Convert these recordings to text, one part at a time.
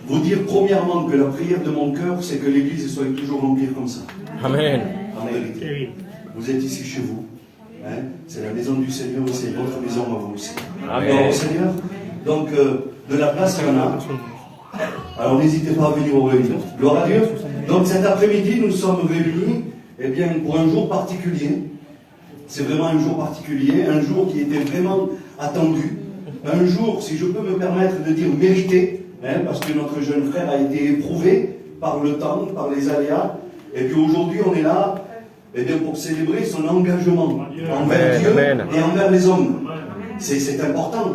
vous dire premièrement que la prière de mon cœur, c'est que l'Église soit toujours remplie comme ça. Amen. En vérité. Vous êtes ici chez vous. Hein? C'est la maison du Seigneur, c'est votre maison à vous aussi. Amen. Donc, Seigneur, donc de la place il y en a. Alors n'hésitez pas à venir aux réunions. Gloire à Dieu. Donc cet après-midi, nous sommes réunis pour un jour particulier. C'est vraiment un jour particulier, un jour qui était vraiment attendu. Un jour, si je peux me permettre de dire mérité, parce que notre jeune frère a été éprouvé par le temps, par les aléas. Et puis aujourd'hui, on est là pour célébrer son engagement envers Dieu et envers les hommes. C'est important.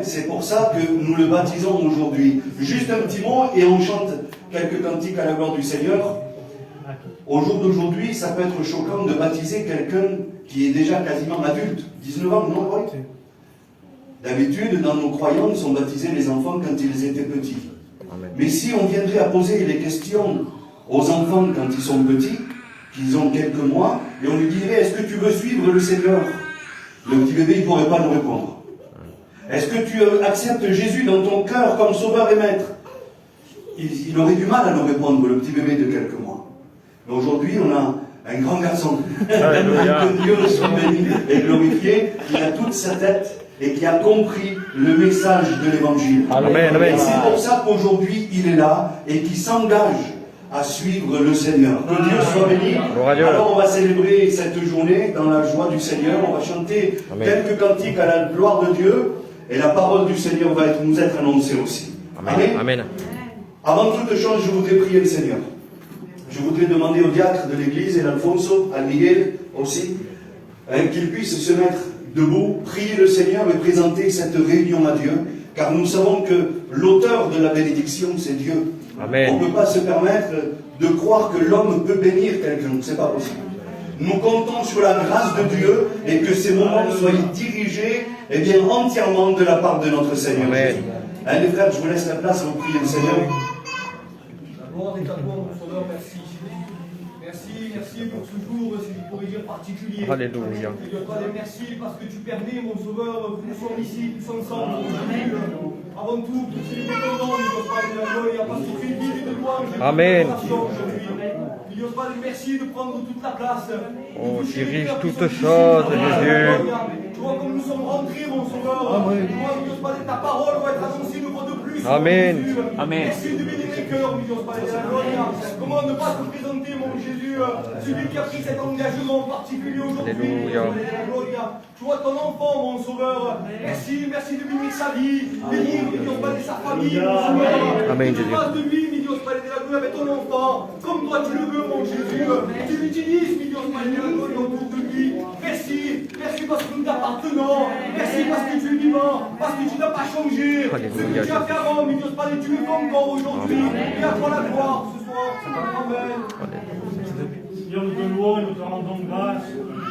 C'est pour ça que nous le baptisons aujourd'hui. Juste un petit mot et on chante quelques cantiques à la gloire du Seigneur. Au jour d'aujourd'hui, ça peut être choquant de baptiser quelqu'un qui est déjà quasiment adulte. 19 ans, non, oui. D'habitude, dans nos croyances, on baptisait les enfants quand ils étaient petits. Amen. Mais si on viendrait à poser les questions aux enfants quand ils sont petits, qu'ils ont quelques mois, et on lui dirait, est-ce que tu veux suivre le Seigneur? Le petit bébé, il ne pourrait pas nous répondre. Est-ce que tu acceptes Jésus dans ton cœur comme sauveur et maître? Il aurait du mal à nous répondre, le petit bébé de quelques mois. Mais aujourd'hui, on a un grand garçon. Que Dieu soit béni et glorifié, qui a toute sa tête et qui a compris le message de l'Évangile. Amen. Et c'est pour ça qu'aujourd'hui, il est là et qui s'engage à suivre le Seigneur. Que Dieu soit béni. Alors on va célébrer cette journée dans la joie du Seigneur. On va chanter quelques cantiques à la gloire de Dieu. Et la parole du Seigneur va nous être annoncée aussi. Amen. Amen. Avant toute chose, je voudrais prier le Seigneur. Je voudrais demander au diacre de l'église, et l'Alfonso, à Miguel aussi, qu'il puisse se mettre debout, prier le Seigneur et présenter cette réunion à Dieu. Car nous savons que l'auteur de la bénédiction, c'est Dieu. Amen. On ne peut pas se permettre de croire que l'homme peut bénir quelqu'un. Ce n'est pas possible. Nous comptons sur la grâce de Dieu et que ces moments soient dirigés entièrement de la part de notre Seigneur. Amen. Les frères, je vous laisse la place, vous priez le Seigneur. D'abord, mon Sauveur, merci. Merci pour ce jour, si je pourrais dire particulier. Alléluia. Merci parce que tu permets, mon Sauveur, que nous sommes ici, tous ensemble. Avant tout, pour célébrer ton nom, Dieu Père de la gloire, parce que tu es digne de louange. Amen. Dieu Père, merci de prendre toute la place. Oh, dirige toutes choses, Jésus. Tu vois comme nous sommes rentrés, mon Sauveur. Tu vois, Dieu Père, ta parole va être annoncée une fois de plus. Amen. Amen. Merci de bénir les cœurs, Dieu Père de la gloire. Comment ne pas te présenter, mon Jésus, celui qui a pris cet engagement particulier aujourd'hui. Alléluia. Tu vois ton enfant, mon Sauveur. Merci de bénir sa vie, bénir, Dieu Père, sa famille, mon Sauveur. Amen, Tu fasses de lui, Dieu Père de la gloire, avec ton enfant, comme toi tu le veux, mon Jésus. Tu l'utilises, Dieu Père de la gloire, autour de lui. Merci parce que nous t'appartenons. Merci parce que tu es vivant, parce que tu n'as pas changé. Ce que tu as fait avant, Dieu Père, tu le fais encore aujourd'hui. Et à toi la gloire ce soir. Amen. Seigneur, nous te louons et nous te rendons grâce.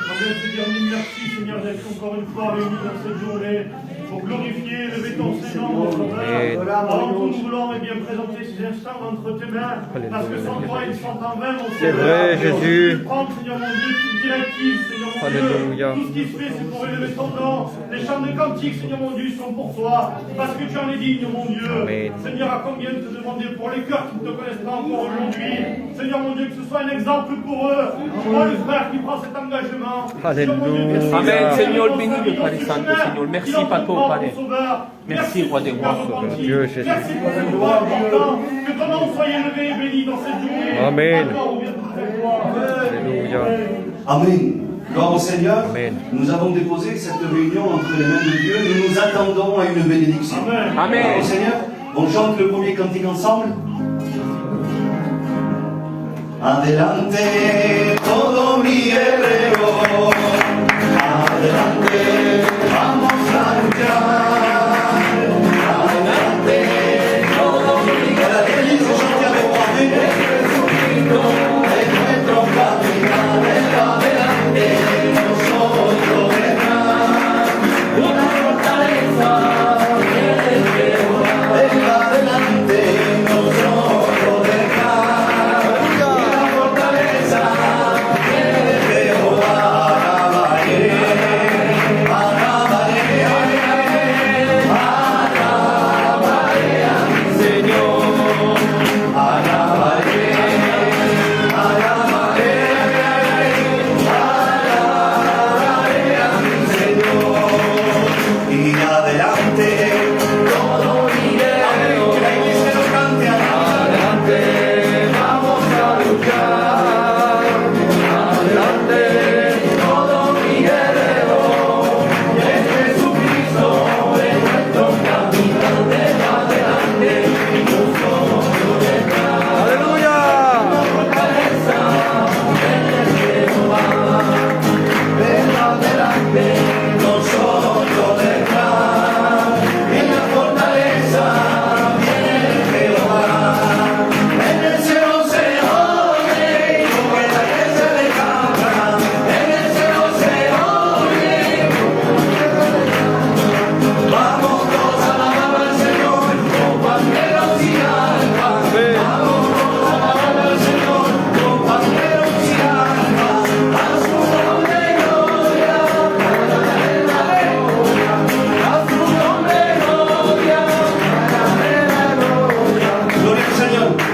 On vient te dire mille merci, Seigneur, d'être encore une fois réunis dans cette journée pour glorifier, lever ton Seigneur, notre Père. Avant tout, nous voulons présenter ces instants entre tes mains, parce que sans toi, ils sont en vain, mon Seigneur. C'est vrai, Jésus. Prends, Seigneur mon Dieu, toute directive, Seigneur mon Alléluia. Dieu. Tout ce qui se fait, c'est pour élever ton nom. Les chants de cantiques, Seigneur mon Dieu, sont pour toi, parce que tu en es digne, mon Dieu. Amen. Seigneur, à combien te demander pour les cœurs qui ne te connaissent pas encore aujourd'hui. Seigneur mon Dieu, que ce soit un exemple pour eux. Moi, le frère qui prend cet engagement. Alléluia. Amen, Seigneur, béni le Père Santo, Seigneur. Merci, Papa, Père. Merci, Roi des Rois. Dieu, Jésus. Merci pour ce jour important. Que ton nom soit élevé et béni dans cette journée. Amen. Alléluia. Amen. Gloire au Seigneur. Amen. Nous avons déposé cette réunion entre les mains de Dieu. Nous nous attendons à une bénédiction. Amen. Gloire au Seigneur. On chante le premier cantique ensemble. Adelante, todo mi guerrero. Adelante, vamos a luchar. Adelante, todo mi guerrero. Chantez avec moi. Jesucristo es nuestro capitán. Adelante, nosotros vendrán. Una fortaleza que desde adelante nosotros vendrán. Una fortaleza que desde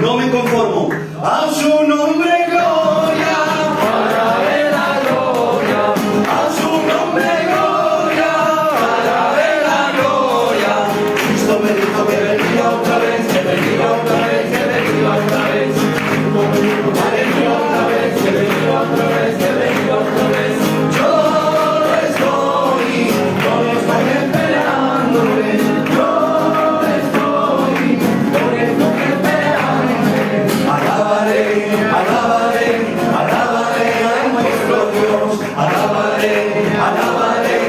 no me conformo. A su nombre gloria, alabe la gloria. A su nombre gloria, alabe la gloria. Cristo me dijo que vendría otra vez, que vendría otra vez, que vendría otra vez. Que vendría otra vez, que vendría otra vez, que vendría otra vez. Yo estoy esperando, yo estoy esperando. Alabaré, alabaré, alabaré a nuestro Dios. Alabaré, alabaré,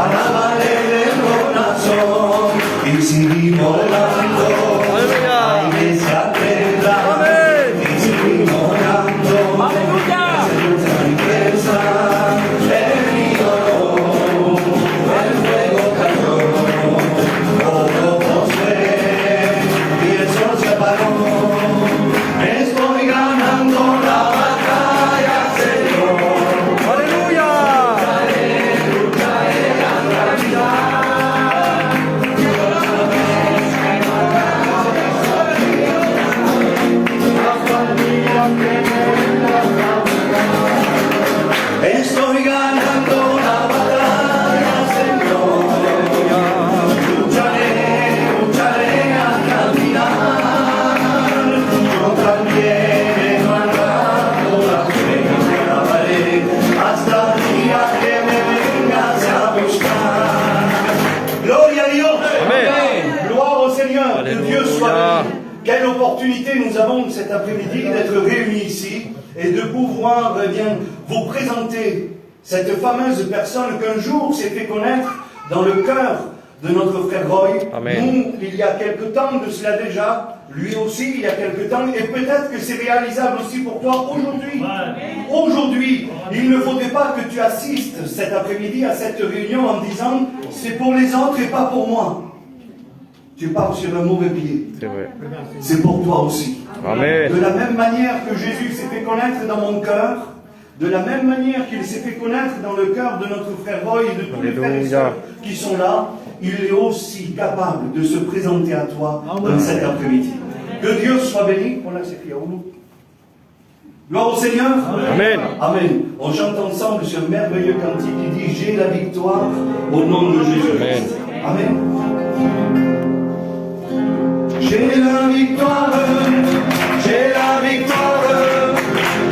alabaré de corazón. Y seguimos orando, la iglesia tendrá. Y seguimos orando, esa riqueza, el río, el fuego cayó. Todo Josué, y el sol se apagó. Estoy ganando la batalla, Señor. ¡Aleluya! Lucharé hasta el final. Estoy ganando la batalla, Señor. Lucharé, lucharé hasta el final. Yo también he mandado la fe y te alabaré hasta el día que me vengas a buscar. Gloria a Dios. Amen. Gloire au Seigneur. Que Dieu soit Alléluia. béni. Quelle opportunité nous avons cet après-midi d'être réunis ici et de pouvoir bien vous présenter cette fameuse personne qu'un jour s'est fait connaître dans le cœur de notre frère Roy. Amen. Nous, il y a quelque temps de cela déjà, lui aussi il y a quelque temps, et peut-être que c'est réalisable aussi pour toi aujourd'hui. Aujourd'hui, il ne faudrait pas que tu assistes cet après-midi à cette réunion en disant c'est pour les autres et pas pour moi. Tu pars sur un mauvais pied. C'est vrai. C'est pour toi aussi. Amen. De la même manière que Jésus s'est fait connaître dans mon cœur, de la même manière qu'il s'est fait connaître dans le cœur de notre frère Roy et de tous les frères et Alléluia. sœurs qui sont là, il est aussi capable de se présenter à toi dans cet après-midi. Que Dieu soit béni. Gloire au Seigneur. Amen. Amen. On chante ensemble ce merveilleux cantique qui dit « J'ai la victoire au nom de Jésus. » Amen. Amen. J'ai la victoire, j'ai la victoire,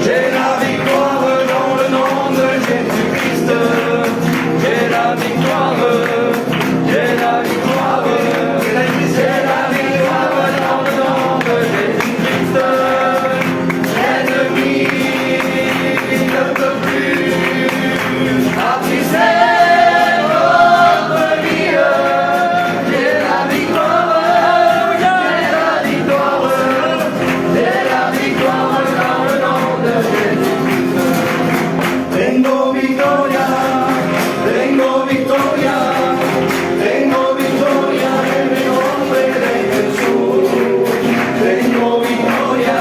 j'ai la victoire dans le nom de Jésus-Christ. J'ai la victoire, j'ai la victoire, j'ai la victoire dans le nom de Jésus-Christ. L'ennemi ne peut plus attiser notre vie. J'ai la victoire. Tengo victoria, tengo victoria, tengo victoria en el nombre de Jesús. Tengo victoria,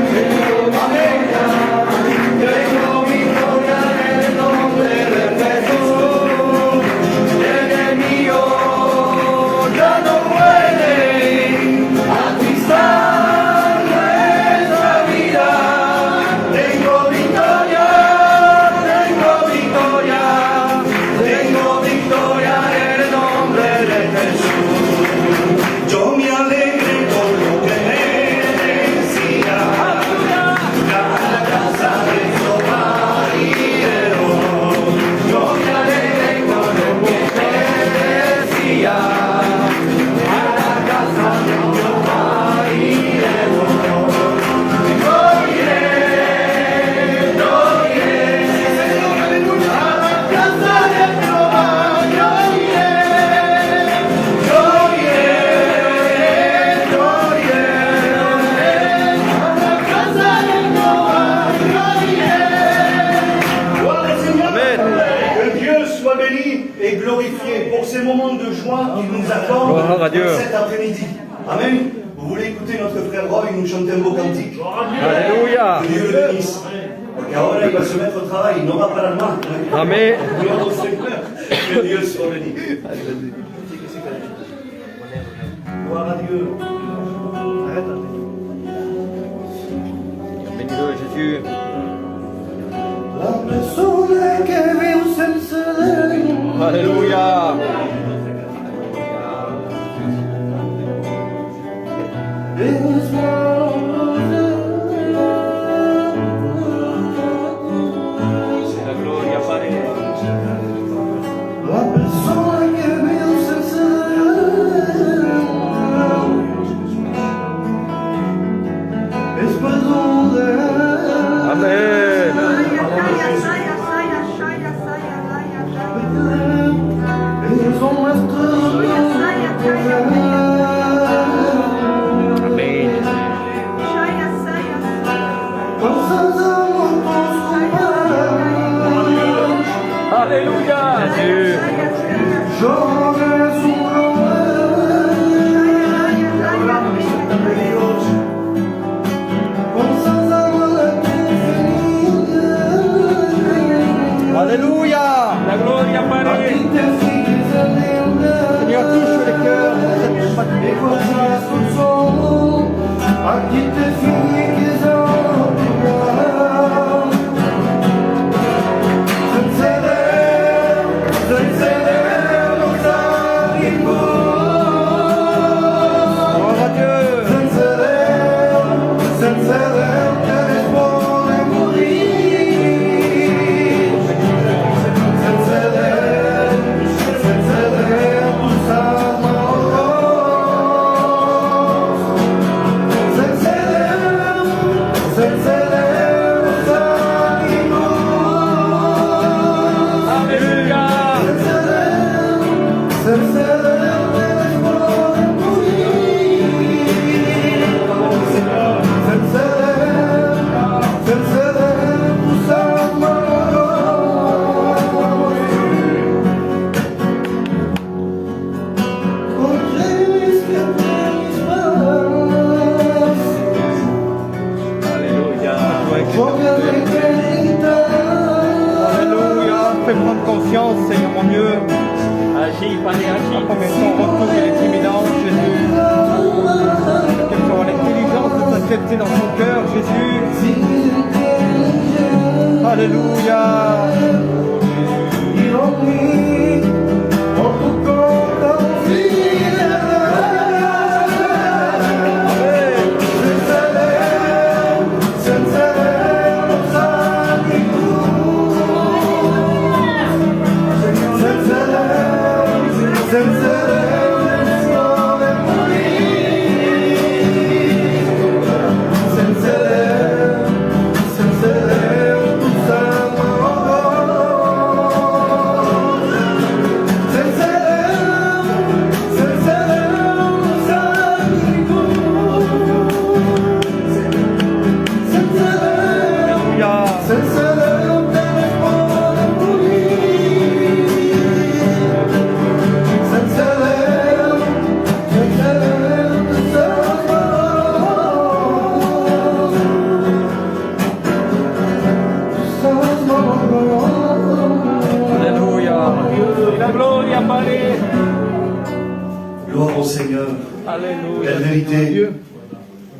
tengo victoria, tengo victoria en el nombre de Jesús. El enemigo ya no puede atizar nuestra vida. Tengo victoria. Tengo victoria en el nombre de Jesús. Yo me alegré con lo que me decía. Ya la casa de Jehová iremos. Yo me alegré con lo que me decía. A la casa de Jehová iremos. Yo iré. Et glorifié pour ces moments de joie qu'il nous accorde Gloire à Dieu. cet après-midi. Amen. Vous voulez écouter notre frère Roy nous chanter un beau cantique? Alléluia. Que Dieu le bénisse. Et alors il va se mettre au travail, il n'aura pas l'allemand. Amen. Gloire au Seigneur. Que Dieu soit béni. Gloire à Dieu. Arrête. Se la gloria appare. Amen. Amen. Alléluia. Jésus. Alléluia. La gloria appare. Seigneur, touche les cœurs de cette gloire à Dieu. Alléluia. Fais prendre conscience, Seigneur mon Dieu, Agis, Padre, agis. comme son retour il est imminent, Jésus. Qu'elle soit l'intelligence de t'accepter dans son cœur, Jésus. Alléluia. Alléluia. La gloria appare. Gloire au Seigneur. Alléluia. La vérité,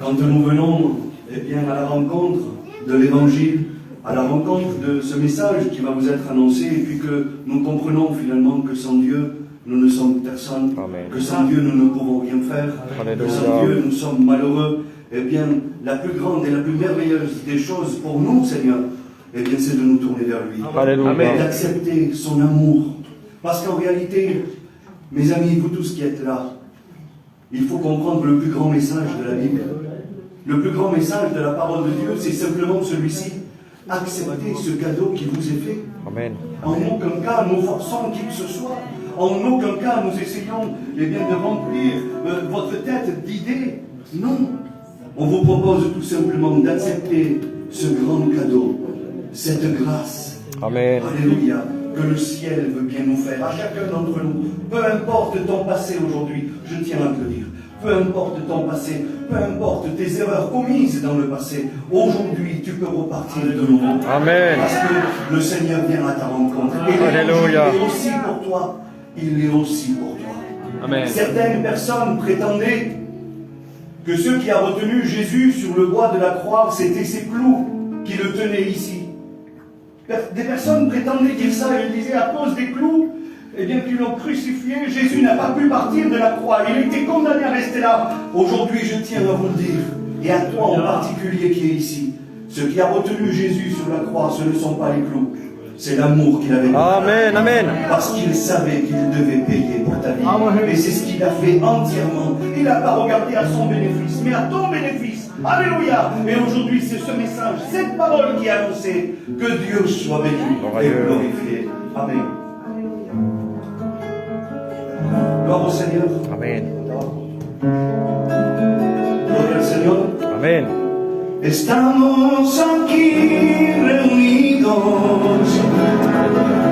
quand nous venons bien, à la rencontre de l'Évangile, à la rencontre de ce message qui va vous être annoncé, et puis que nous comprenons finalement que sans Dieu, nous ne sommes personne, Amen. que sans Dieu, nous ne pouvons rien faire, Alléluia. que sans Dieu, nous sommes malheureux, eh bien, la plus grande et la plus merveilleuse des choses pour nous, Seigneur, eh bien, c'est de nous tourner vers lui. Alléluia. Et d'accepter son amour. Parce qu'en réalité, mes amis, vous tous qui êtes là, il faut comprendre le plus grand message de la Bible. Le plus grand message de la parole de Dieu, c'est simplement celui-ci. Acceptez ce cadeau qui vous est fait. Amen. En aucun cas, nous forçons qui que ce soit. En aucun cas, nous essayons eh bien, de remplir votre tête d'idées. Non. On vous propose tout simplement d'accepter ce grand cadeau, cette grâce. Amen. Alléluia. Que le ciel veut bien nous faire, à chacun d'entre nous. Peu importe ton passé aujourd'hui, je tiens à te le dire. Peu importe ton passé, peu importe tes erreurs commises dans le passé, aujourd'hui tu peux repartir de nouveau. Amen. Parce que le Seigneur vient à ta rencontre. Et Alléluia. il est aussi pour toi. Il est aussi pour toi. Amen. Certaines personnes prétendaient que ce qui a retenu Jésus sur le bois de la croix, c'était ses clous qui le tenaient ici. Des personnes prétendaient dire ça et disaient à cause des clous, eh bien, qui l'ont crucifié. Jésus n'a pas pu partir de la croix. Il était condamné à rester là. Aujourd'hui, je tiens à vous le dire, et à toi en particulier qui est ici. Ce qui a retenu Jésus sur la croix, ce ne sont pas les clous. C'est l'amour qu'il avait. Amen, amen. Parce qu'il savait qu'il devait payer pour ta vie. Et c'est ce qu'il a fait entièrement. Il n'a pas regardé à son bénéfice, mais à ton bénéfice. Alléluia. Et aujourd'hui, c'est ce message, cette parole qui est annoncée. Que Dieu soit béni et glorifié. Amen. Gloire au Seigneur. Amen. Gloria al Señor. Amen. Estamos aquí reunidos,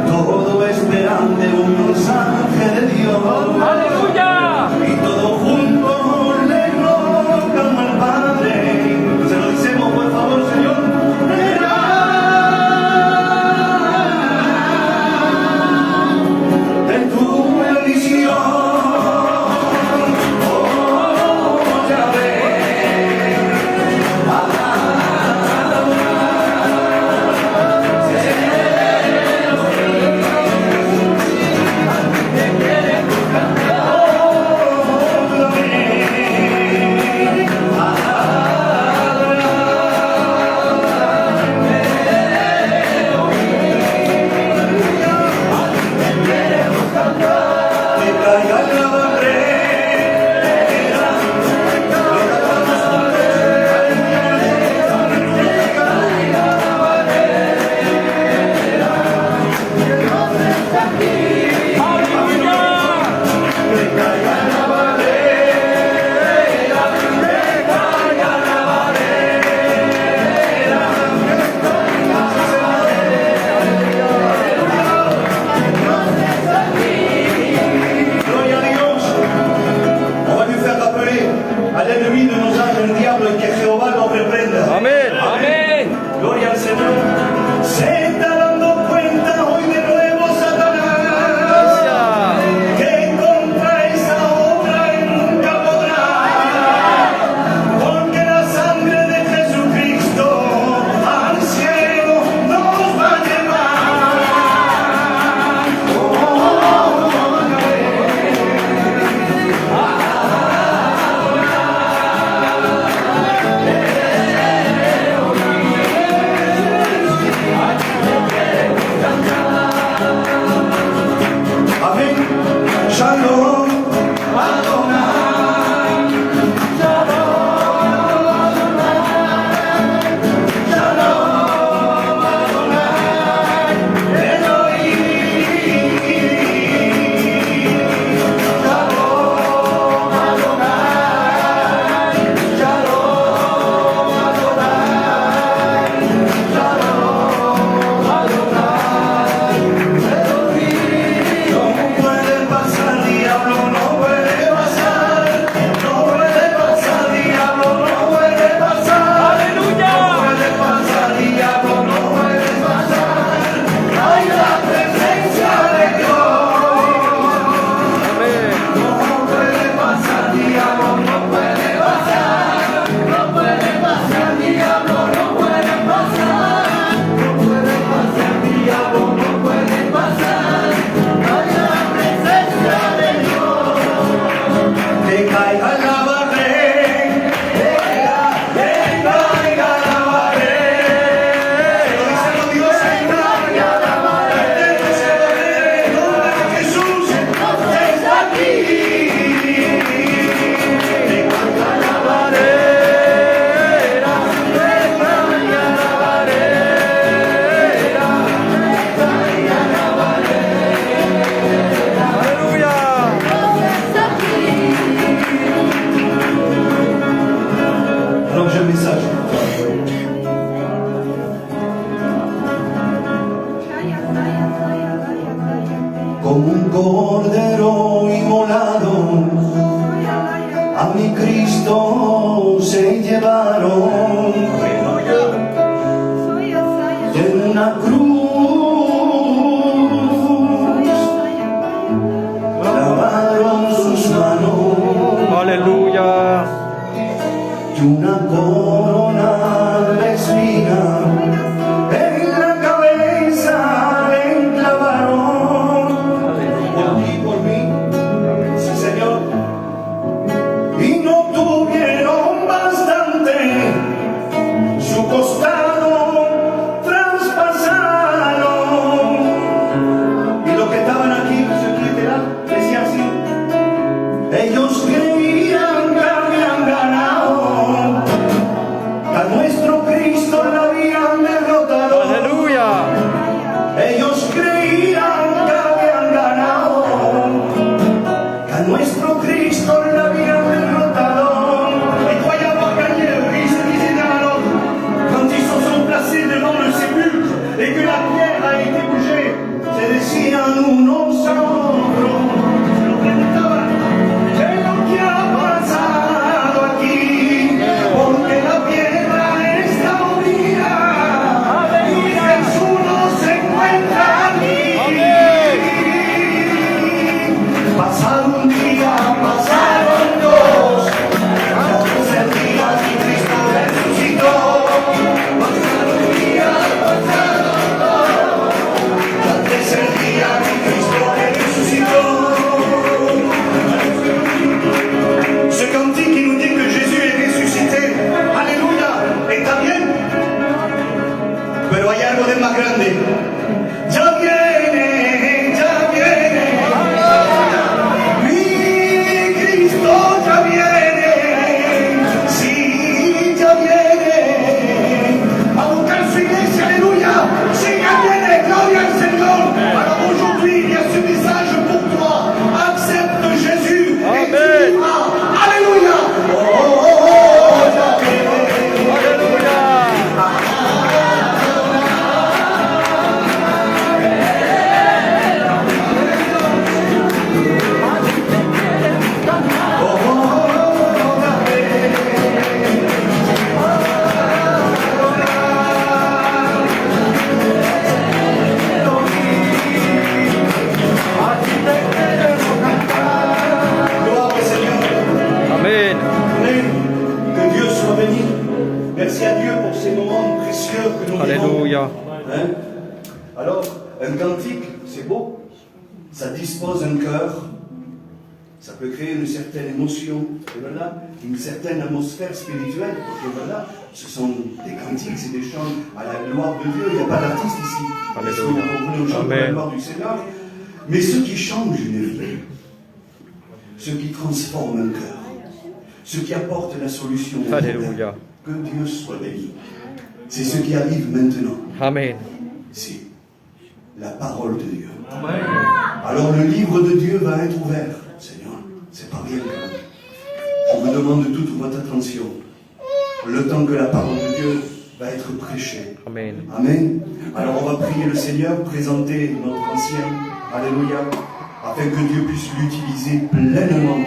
todo esperando un mensaje de Dios. Alléluia. Y todos juntos le rogan al Padre. Se lo decimos, por favor, Señor. De tu bendición. como un cordero inmolado, a mi Cristo se llevaron en una cruz, clavaron sus manos. Aleluya. Y una corona de espinas en la cabeza le clavaron. más grande. Ya viene, ya viene. Mi Cristo ya viene. Sí, ya viene. A buscar su iglesia, aleluya. Sí, ya viene, gloria al Señor. Alors aujourd'hui, il y a ce message pour toi. Accepte Jésus. Et tu vivras. Alléluia. Oh, oh, oh, oh, ya viene. Gloire au Seigneur. Amen. Amen. Que Dieu soit béni. Merci à Dieu pour ces moments précieux que nous vivons. Alléluia. Hein? Alors, un cantique, c'est beau. Ça dispose un cœur. Ça peut créer une certaine émotion. Et voilà, une certaine atmosphère spirituelle. Et voilà, ce sont des cantiques, c'est des chants à la gloire de Dieu. Il n'y a pas d'artiste ici. Parce que Alléluia. vous comprenez aux chants pour la gloire du Seigneur. Mais ceux qui changent une vie, ceux qui transforment un cœur, ceux qui apportent la solution au problème, Alléluia. que Dieu soit béni. C'est ce qui arrive maintenant. Amen. C'est la parole de Dieu. Alors le livre de Dieu va être ouvert. Seigneur, c'est pas bien quand même. Je vous demande toute votre attention. Le temps que la parole de Dieu va être prêchée. Amen. Amen. Alors on va prier le Seigneur, présenter notre ancien. Alléluia. Afin que Dieu puisse l'utiliser pleinement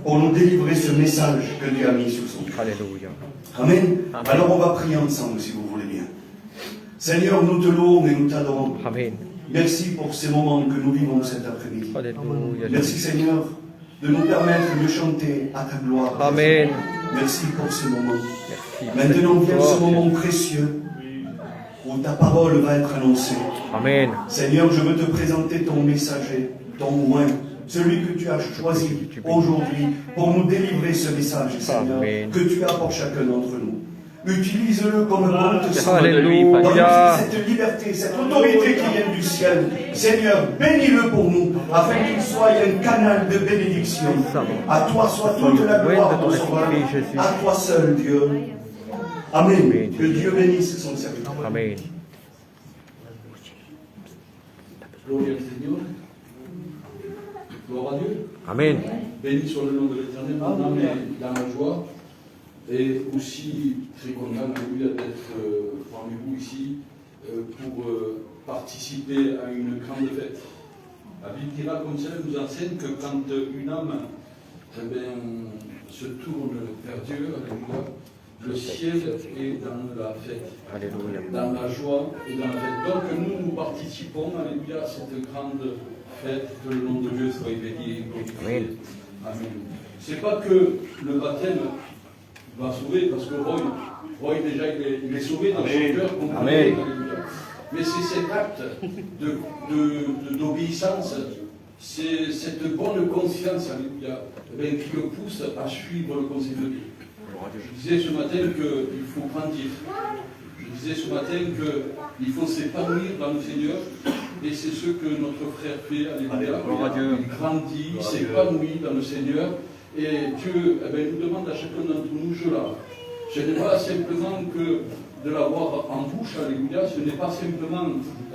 pour nous délivrer ce message que Dieu a mis sous son cœur. Alléluia. Amen. Amen. Alors on va prier ensemble si vous voulez bien. Seigneur, nous te louons et nous t'adorons. Amen. Merci pour ces moments que nous vivons cet après-midi. Alléluia. Merci Seigneur de nous permettre de chanter à ta gloire. Amen. Merci pour ce moment. Merci. Maintenant vient ce Oh, moment précieux où ta parole va être annoncée. Amen. Seigneur, je veux te présenter ton messager, ton oint, celui que tu as choisi aujourd'hui pour nous délivrer ce message, Seigneur, Amen. que tu as pour chacun d'entre nous. Utilise-le comme bon te semble. Alléluia. Donne-lui cette liberté, cette autorité qui vient du ciel. Seigneur, bénis-le pour nous, afin qu'il soit un canal de bénédiction. À toi soit toute la gloire, mon sauveur. À toi seul, Dieu. Amen. Que Dieu bénisse son serviteur. Amen. Gloire au Seigneur. Gloire à Dieu. Amen. Béni soit le nom de l'Éternel. Mon âme est dans la joie. Et aussi très content d'être parmi vous ici pour participer à une grande fête. La Bible qui va comme ça nous enseigne que quand une âme se tourne vers Dieu, alléluia, le ciel est dans la fête, Alléluia. dans la joie et dans la fête. Donc nous participons, alléluia, à cette grande fête, que le nom de Dieu soit béni et glorifié. Amen. C'est pas que le baptême va sauver, parce que Roy déjà il est sauvé dans son cœur, Amen. mais c'est cet acte d'obéissance, c'est cette bonne conscience, alléluia, qui le pousse à suivre le conseil de Dieu. Je disais ce matin qu'il faut grandir. Je disais ce matin qu'il faut s'épanouir dans le Seigneur, et c'est ce que notre frère fait, alléluia. Il grandit, s'épanouit dans le Seigneur, et Dieu nous demande à chacun d'entre nous, ce n'est pas simplement que de l'avoir en bouche, alléluia, ce n'est pas simplement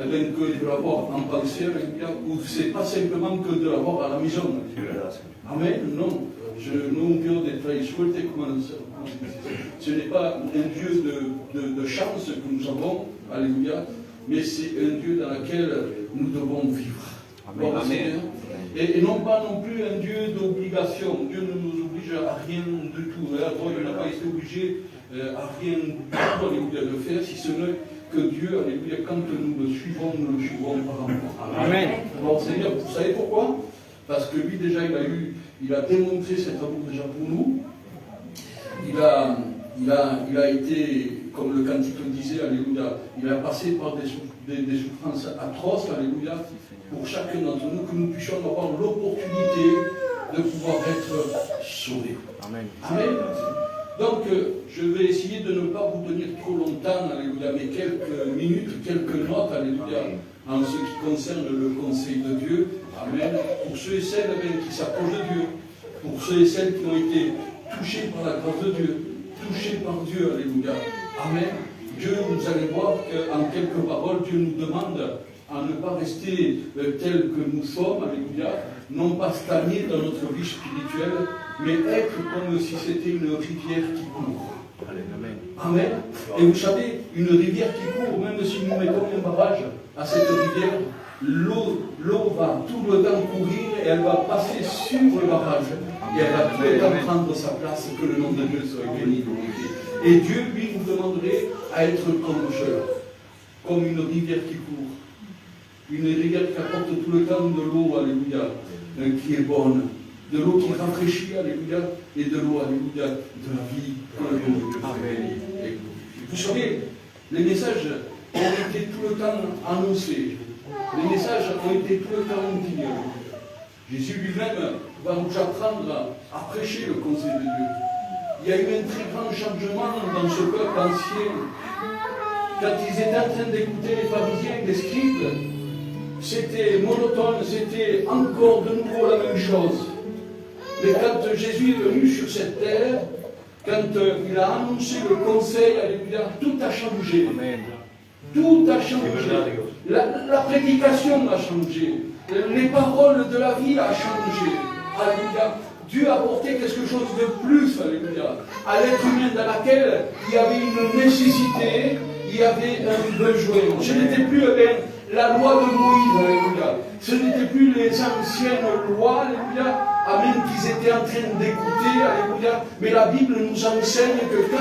que de l'avoir en pensée, alléluia, ou c'est pas simplement que de l'avoir à la maison. Amen, non. Non Dio tra I suoi ce n'est pas un Dieu de chance que nous avons, alléluia, mais c'est un Dieu dans lequel nous devons vivre. Amen. Amen. Et non pas non plus un Dieu d'obligation. Dieu ne nous oblige à rien du tout. Il n'a pas été obligé à rien du tout, alléluia, de faire, si ce n'est que Dieu, alléluia, quand nous le suivons par amour. Amen. Bon, Seigneur, vous savez pourquoi? Parce que lui déjà il a démontré cet amour déjà pour nous. Il a été, comme le cantique le disait, alléluia, il a passé par des souffrances atroces, alléluia, pour chacun d'entre nous, que nous puissions avoir l'opportunité de pouvoir être sauvés. Amen. Amen. Donc, je vais essayer de ne pas vous tenir trop longtemps, alléluia, mais quelques minutes, quelques notes, alléluia, en ce qui concerne le conseil de Dieu. Amen. Pour ceux et celles qui s'approchent de Dieu, pour ceux et celles qui ont été touchés par la grâce de Dieu, touchés par Dieu, alléluia. Amen. Dieu, vous allez voir qu'en quelques paroles, Dieu nous demande à ne pas rester tels que nous sommes, alléluia, non pas stagner dans notre vie spirituelle, mais être comme si c'était une rivière qui court. Amen. Et vous savez, une rivière qui court, même si nous mettons un barrage à cette rivière, l'eau va tout le temps courir et elle va passer sur le barrage. Et elle va tout le temps prendre sa place, que le nom de Dieu soit béni. Et Dieu, lui, nous demanderait à être comme une rivière qui court. Une rivière qui apporte tout le temps de l'eau, alléluia, qui est bonne. De l'eau qui rafraîchit, alléluia, et de l'eau, alléluia, de la vie. Amen. Vous savez, les messages ont été tout le temps annoncés. Les messages ont été tout le temps dit. Jésus lui-même va nous apprendre à prêcher le conseil de Dieu. Il y a eu un très grand changement dans ce peuple ancien. Quand ils étaient en train d'écouter les pharisiens, les scribes, c'était monotone, c'était encore de nouveau la même chose. Mais quand Jésus est venu sur cette terre, quand il a annoncé le conseil, alléluia, tout a changé. Amen. Tout a changé. La prédication a changé. Les paroles de la vie ont changé. Alléluia. Dieu a apporté quelque chose de plus, alléluia, à l'être humain dans laquelle il y avait une nécessité, il y avait un besoin. Ce n'était plus la loi de Moïse, alléluia. Ce n'était plus les anciennes lois, alléluia, amen, qu'ils étaient en train d'écouter, alléluia. Mais la Bible nous enseigne que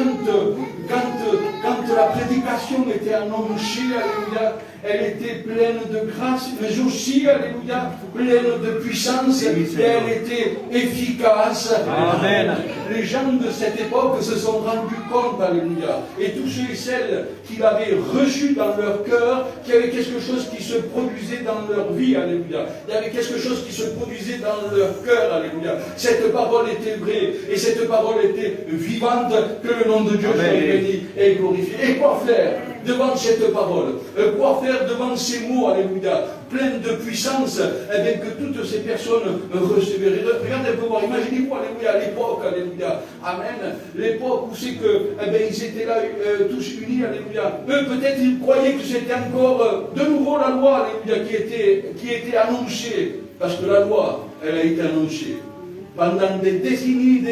quand la prédication était annoncée, alléluia, elle était pleine de grâce, mais aussi, alléluia, pleine de puissance, et elle était efficace. Amen. Les gens de cette époque se sont rendus compte, alléluia, et tous ceux et celles qui l'avaient reçu dans leur cœur, qu'il y avait quelque chose qui se produisait dans leur vie, alléluia. Il y avait quelque chose qui se produisait dans leur cœur, alléluia. Cette parole était vraie, et cette parole était vivante, que le nom de Dieu soit béni et glorifié. Et quoi faire devant cette parole? Quoi faire devant ces mots, alléluia, pleins de puissance, eh bien, que toutes ces personnes recevraient? Regardez un peu voir, imaginez-vous, alléluia, à l'époque, alléluia, amen, l'époque où c'est que, eh bien, ils étaient là tous unis, alléluia. Eux, peut-être, ils croyaient que c'était encore de nouveau la loi, alléluia, qui était annoncée, parce que la loi, elle a été annoncée. Pendant des décennies,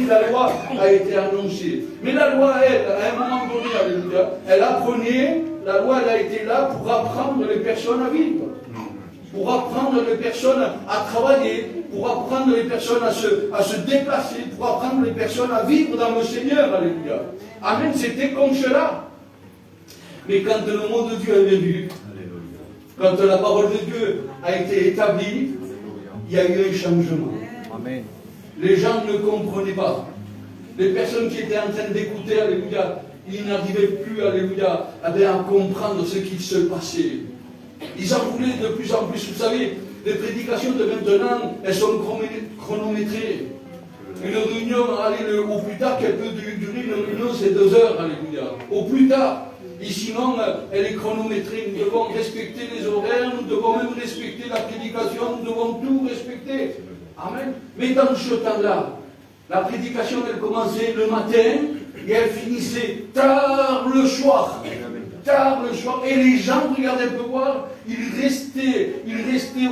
la loi a été annoncée. Mais la loi, elle, à un moment donné, alléluia, elle apprenait, la loi, elle a été là pour apprendre les personnes à vivre, pour apprendre les personnes à travailler, pour apprendre les personnes à se déplacer, pour apprendre les personnes à vivre dans le Seigneur, alléluia. Amen, c'était comme cela. Mais quand le mot de Dieu est venu, quand la parole de Dieu a été établie, il y a eu un changement. Amen. Les gens ne comprenaient pas. Les personnes qui étaient en train d'écouter, alléluia, ils n'arrivaient plus, alléluia, à comprendre ce qui se passait. Ils en voulaient de plus en plus. Vous savez, les prédications de maintenant, elles sont chronométrées. Une réunion, allez, au plus tard, qu'elle peut durer une réunion, c'est 2 heures, alléluia. Au plus tard. Et sinon, elle est chronométrée. Nous devons respecter les horaires, nous devons même respecter la prédication, nous devons tout respecter. Amen. Mais dans ce temps-là, la prédication, elle commençait le matin et elle finissait tard le soir. Tard le soir. Et les gens, regardez un peu voir, ils restaient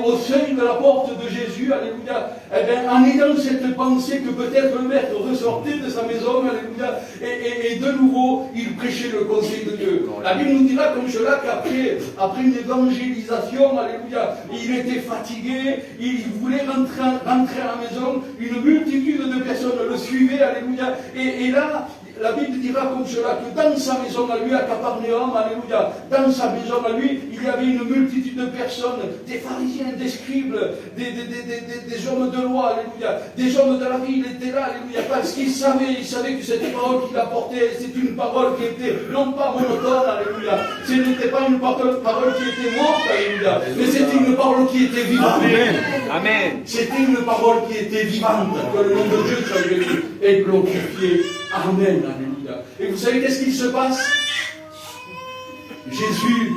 au seuil de la porte de Jésus, alléluia, eh bien, en ayant cette pensée que peut-être le maître ressortait de sa maison, alléluia, et de nouveau, il prêchait le conseil de Dieu. La Bible nous dira comme cela qu'après une évangélisation, alléluia, il était fatigué, il voulait rentrer à la maison, une multitude de personnes le suivaient, alléluia, et là, la Bible dira comme cela, que dans sa maison à lui, à Capernaum, alléluia, dans sa maison à lui, il y avait une multitude de personnes, des pharisiens, des scribes, des hommes de loi, alléluia, des hommes de la vie, ils étaient là, alléluia, parce qu'ils savaient que cette parole qu'il apportait, c'est une parole qui était non pas monotone, alléluia, ce n'était pas une parole qui était morte, alléluia, mais c'était une parole qui était vivante. Amen. C'était une parole qui était vivante, que le nom de Dieu soit béni et glorifié. Amen, alléluia. Et vous savez qu'est-ce qu'il se passe? Jésus,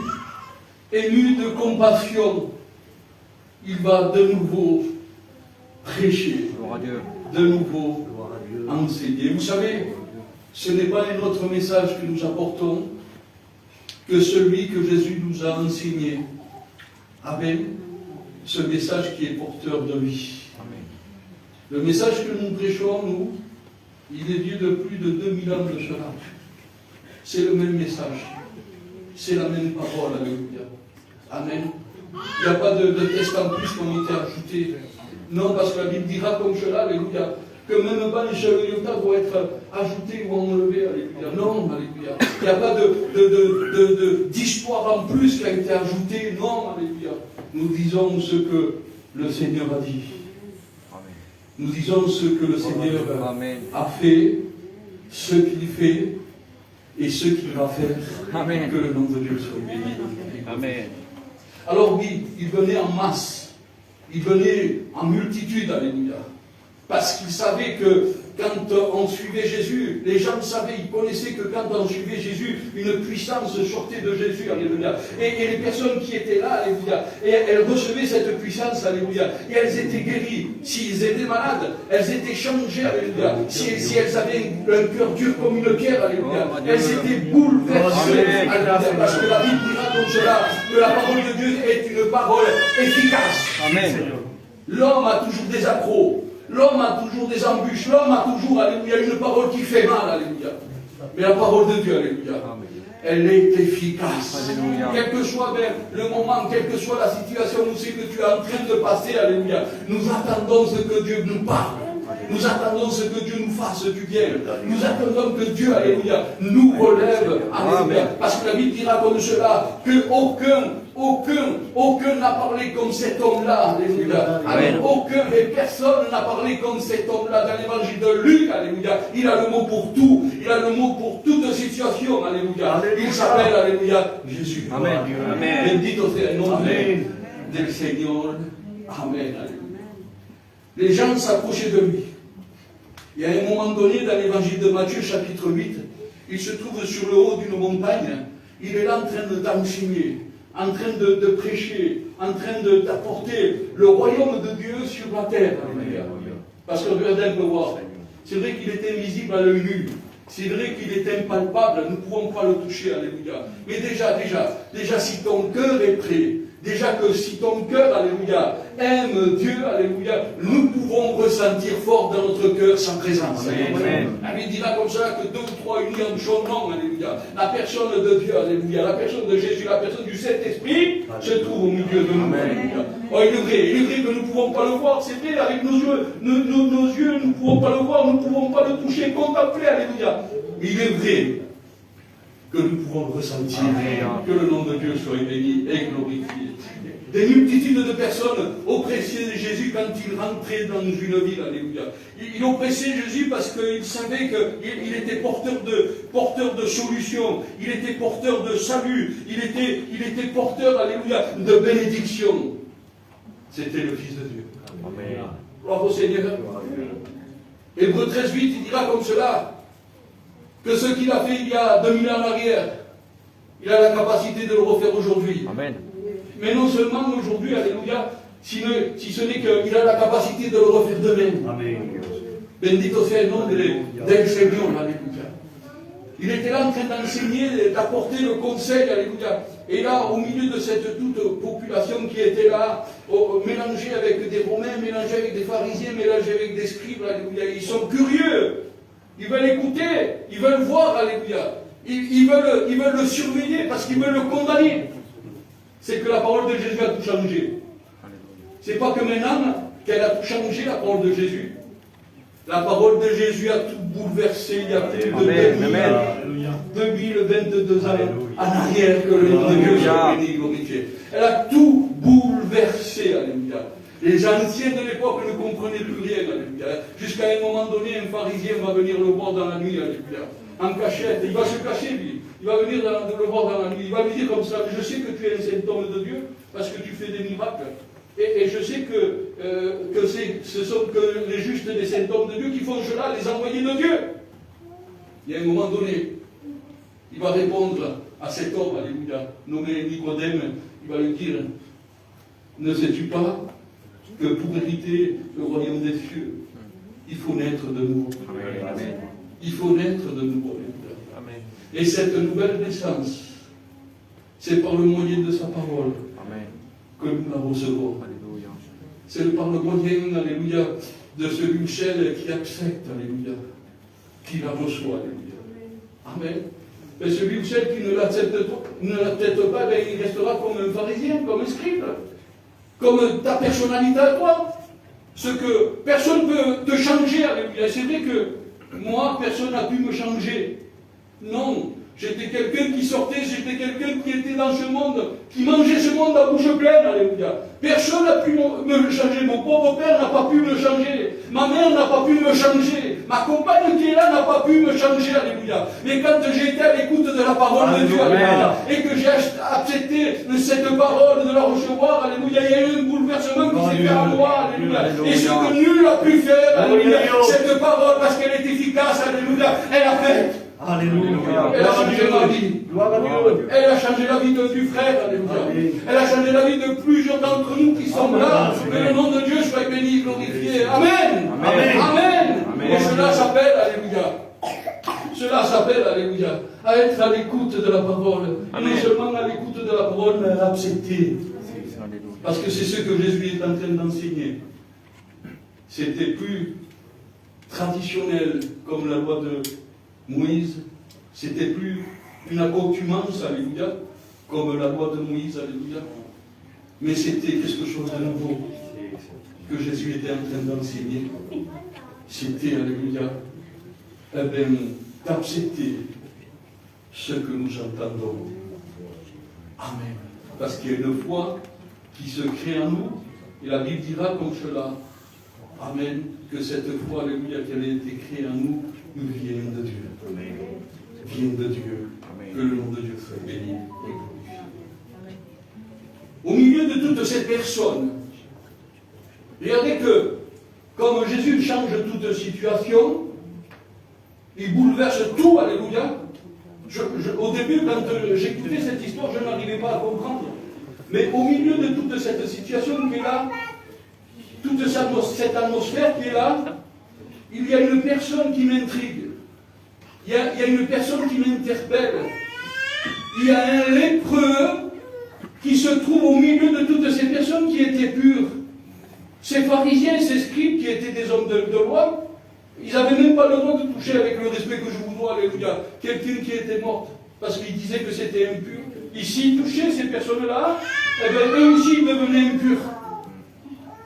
ému de compassion, il va de nouveau prêcher, de nouveau enseigner. Vous savez, ce n'est pas un autre message que nous apportons que celui que Jésus nous a enseigné. Amen. Ce message qui est porteur de vie. Amen. Le message que nous prêchons, nous, il est vieux de plus de 2000 ans de cela. C'est le même message. C'est la même parole, alléluia. Amen. Il n'y a pas de texte en plus qui ont été ajoutés. Non, parce que la Bible dira comme cela, alléluia, que même pas un seul iota doit être ajouté ou enlevé, alléluia. Non, alléluia. Il n'y a pas d'histoire en plus qui a été ajoutée. Non, alléluia. Nous disons ce que le Seigneur a dit. Nous disons ce que le Seigneur a fait, ce qu'il fait et ce qu'il va faire. Amen. Que le nom de Dieu soit béni. Amen. Alors oui, il venait en masse, il venait en multitude, alléluia. Parce qu'il savait que quand on suivait Jésus, les gens savaient, ils connaissaient que quand on suivait Jésus, une puissance sortait de Jésus, alléluia. Et les personnes qui étaient là, alléluia, et elles recevaient cette puissance, alléluia. Et elles étaient guéries. S'ils étaient malades, elles étaient changées, alléluia. Si elles avaient un cœur dur comme une pierre, alléluia, elles étaient bouleversées, alléluia. Parce que la Bible dira comme cela, que la parole de Dieu est une parole efficace. Amen. L'homme a toujours des accros. L'homme a toujours des embûches, l'homme a toujours, alléluia, une parole qui fait mal, alléluia. Mais la parole de Dieu, alléluia, elle est efficace. Alléluia. Quel que soit même le moment, quelle que soit la situation où c'est que tu es en train de passer, alléluia, nous attendons ce que Dieu nous parle. Nous attendons ce que Dieu nous fasse du bien. Nous attendons que Dieu, alléluia, nous relève, alléluia. Parce que la Bible dira comme cela, que aucun n'a parlé comme cet homme-là, alléluia. Aucun et personne n'a parlé comme cet homme-là dans l'évangile de Luc, alléluia. Il a le mot pour tout, il a le mot pour toute situation, alléluia. Il s'appelle, alléluia, Jésus. Amen. Amen. Bendito sea el nombre del Seigneur. Amen, alléluia. Les gens s'approchaient de lui. Et à un moment donné, dans l'évangile de Matthieu, chapitre 8, il se trouve sur le haut d'une montagne. Il est là en train d'enseigner, en train de prêcher, en train d'apporter le royaume de Dieu sur la terre. Parce que regardez un peu voir. C'est vrai qu'il est invisible à l'œil nu. C'est vrai qu'il est impalpable, nous ne pouvons pas le toucher, alléluia. Mais déjà, si ton cœur est prêt, déjà que si ton cœur, alléluia, aime Dieu, alléluia, nous pouvons ressentir fort dans notre cœur sa présence. Amen. Il dira comme ça que 2 ou 3 unis en son nom, alléluia. La personne de Dieu, alléluia, la personne de Jésus, la personne du Saint-Esprit se trouve au milieu de nous, alléluia. Oh, il est vrai que nous ne pouvons pas le voir, c'est vrai, avec nos yeux, nous ne pouvons pas le voir, nous ne pouvons pas le toucher, contempler, alléluia. Mais il est vrai que nous pouvons le ressentir. Amen. Que le nom de Dieu soit béni et glorifié. Des multitudes de personnes oppressaient Jésus quand il rentrait dans une ville, alléluia. Il oppressait Jésus parce qu'il savait qu'il était porteur de solution, il était porteur de salut, il était porteur, alléluia, de bénédiction. C'était le Fils de Dieu. Amen. Gloire au Seigneur. Hébreux 13:8, il dira comme cela, que ce qu'il a fait il y a 2000 ans en arrière, il a la capacité de le refaire aujourd'hui. Amen. Mais non seulement aujourd'hui, alléluia, si ce n'est qu'il a la capacité de le refaire demain. Amen. Bendito sea el nombre del Seigneur, alléluia. Il était là en train d'enseigner, d'apporter le conseil, alléluia. Et là, au milieu de cette toute population qui était là, mélangée avec des Romains, mélangée avec des pharisiens, mélangée avec des scribes, alléluia, ils sont curieux. Ils veulent écouter, ils veulent voir, alléluia. Ils veulent le surveiller parce qu'ils veulent le condamner. C'est que la parole de Jésus a tout changé. C'est pas que maintenant qu'elle a tout changé, la parole de Jésus. La parole de Jésus a tout bouleversé il y a plus de 2022 ans en arrière, que le nom de Dieu soit béni et glorifié. Elle a tout bouleversé, alléluia. Les anciens de l'époque ne comprenaient plus rien, alléluia. Jusqu'à un moment donné, un pharisien va venir le voir dans la nuit, alléluia. En cachette, il va se cacher, lui. Il va venir le voir dans la nuit. Il va lui dire comme ça, je sais que tu es un saint homme de Dieu, parce que tu fais des miracles. Et je sais que ce sont que les justes des saints hommes de Dieu qui font cela, les envoyés de Dieu. Il y a un moment donné, il va répondre à cet homme, alléluia, nommé Nicodème, il va lui dire, ne sais-tu pas que pour hériter le royaume des cieux, il faut naître de nouveau. Amen. Il faut naître de nouveau. Amen. Et cette nouvelle naissance, c'est par le moyen de sa parole Amen. que nous la recevons. Alléluia. C'est par le moyen, alléluia, de celui seul qui accepte, alléluia, qui la reçoit, alléluia. Amen. Mais celui ou celle qui ne l'accepte pas, ben, il restera comme un pharisien, comme un scribe, comme ta personnalité à toi. Ce que personne ne peut te changer, alléluia. C'est vrai que moi, personne n'a pu me changer. Non. J'étais quelqu'un qui sortait, j'étais quelqu'un qui était dans ce monde, qui mangeait ce monde à bouche pleine, alléluia. Personne n'a pu me changer, mon pauvre père n'a pas pu me changer, ma mère n'a pas pu me changer, ma compagne qui est là n'a pas pu me changer, alléluia. Mais quand j'ai été à l'écoute de la parole de Dieu, alléluia, et que j'ai accepté cette parole de la recevoir, alléluia, il y a eu un bouleversement qui s'est fait à moi, alléluia. Et ce que nul n'a pu faire, alléluia, cette parole, parce qu'elle est efficace, alléluia, elle a fait. Alléluia. Elle a changé ma vie. Gloire à Dieu. Elle a changé la vie du frère, alléluia. Elle a changé la vie de plusieurs d'entre nous qui sont là. Que le nom de Dieu soit béni, glorifié. Amen. Amen. Amen. Et cela s'appelle, alléluia. Cela s'appelle, alléluia, à être à l'écoute de la parole. Et non seulement à l'écoute de la parole, mais à l'accepter. Parce que c'est ce que Jésus est en train d'enseigner. C'était plus traditionnel comme la loi de Moïse, c'était plus une accoutumance, alléluia, comme la loi de Moïse, alléluia, mais c'était quelque chose de nouveau que Jésus était en train d'enseigner. C'était, alléluia, eh bien, d'accepter ce que nous entendons. Amen. Parce qu'il y a une foi qui se crée en nous, et la Bible dira comme cela, amen, que cette foi, alléluia, qu'elle a été créée en nous, nous vient de Dieu. Vient de Dieu. Que le nom de Dieu soit béni et glorifié. Au milieu de toutes ces personnes, regardez que, comme Jésus change toute situation, il bouleverse tout, alléluia. Au début, quand j'écoutais cette histoire, je n'arrivais pas à comprendre. Mais au milieu de toute cette situation qui est là, toute cette atmosphère qui est là, il y a une personne qui m'intrigue. Il y a une personne qui m'interpelle. Il y a un lépreux qui se trouve au milieu de toutes ces personnes qui étaient pures. Ces pharisiens, ces scribes qui étaient des hommes de loi, ils n'avaient même pas le droit de toucher, avec le respect que je vous dois, alléluia, quelqu'un qui était morte, parce qu'ils disaient que c'était impur. Ici, toucher ces personnes-là, eh bien, eux aussi, ils devenaient impurs.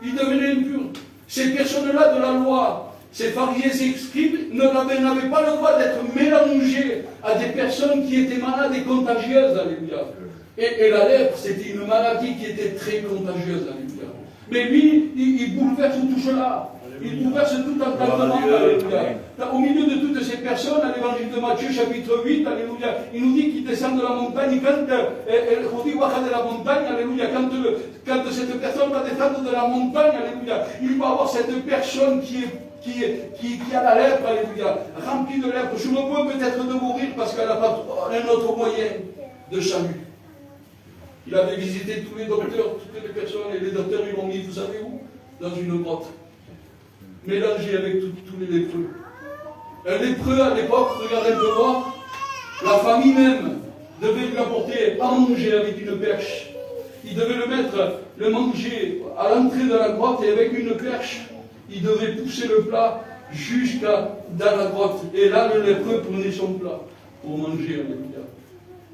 Ils devenaient impurs. Ces personnes-là de la loi, ces pharisiens, ces scribes, n'avaient pas le droit d'être mélangés à des personnes qui étaient malades et contagieuses, alléluia. Et la lèpre, c'était une maladie qui était très contagieuse, alléluia. Mais lui, il bouleverse tout cela. Il bouleverse tout entendement, alléluia. Au milieu de toutes ces personnes, à l'évangile de Matthieu, chapitre 8, alléluia, il nous dit qu'il descend de la montagne, quand on dit Wacha de la montagne, alléluia, quand cette personne va descendre de la montagne, alléluia, il va avoir cette personne qui a la lèpre, alléluia, remplie de lèpre, sur le point peut-être de mourir parce qu'elle n'a pas un autre moyen de salut. Il avait visité tous les docteurs, toutes les personnes, et les docteurs ils l'ont mis, vous savez où? Dans une grotte, mélangé avec tous les lépreux. Un lépreux à l'époque, regardez un peu voir, la famille même devait lui apporter à manger avec une perche. Il devait le manger à l'entrée de la grotte et avec une perche, il devait pousser le plat jusqu'à dans la grotte. Et là, le lépreux prenait son plat pour manger, alléluia.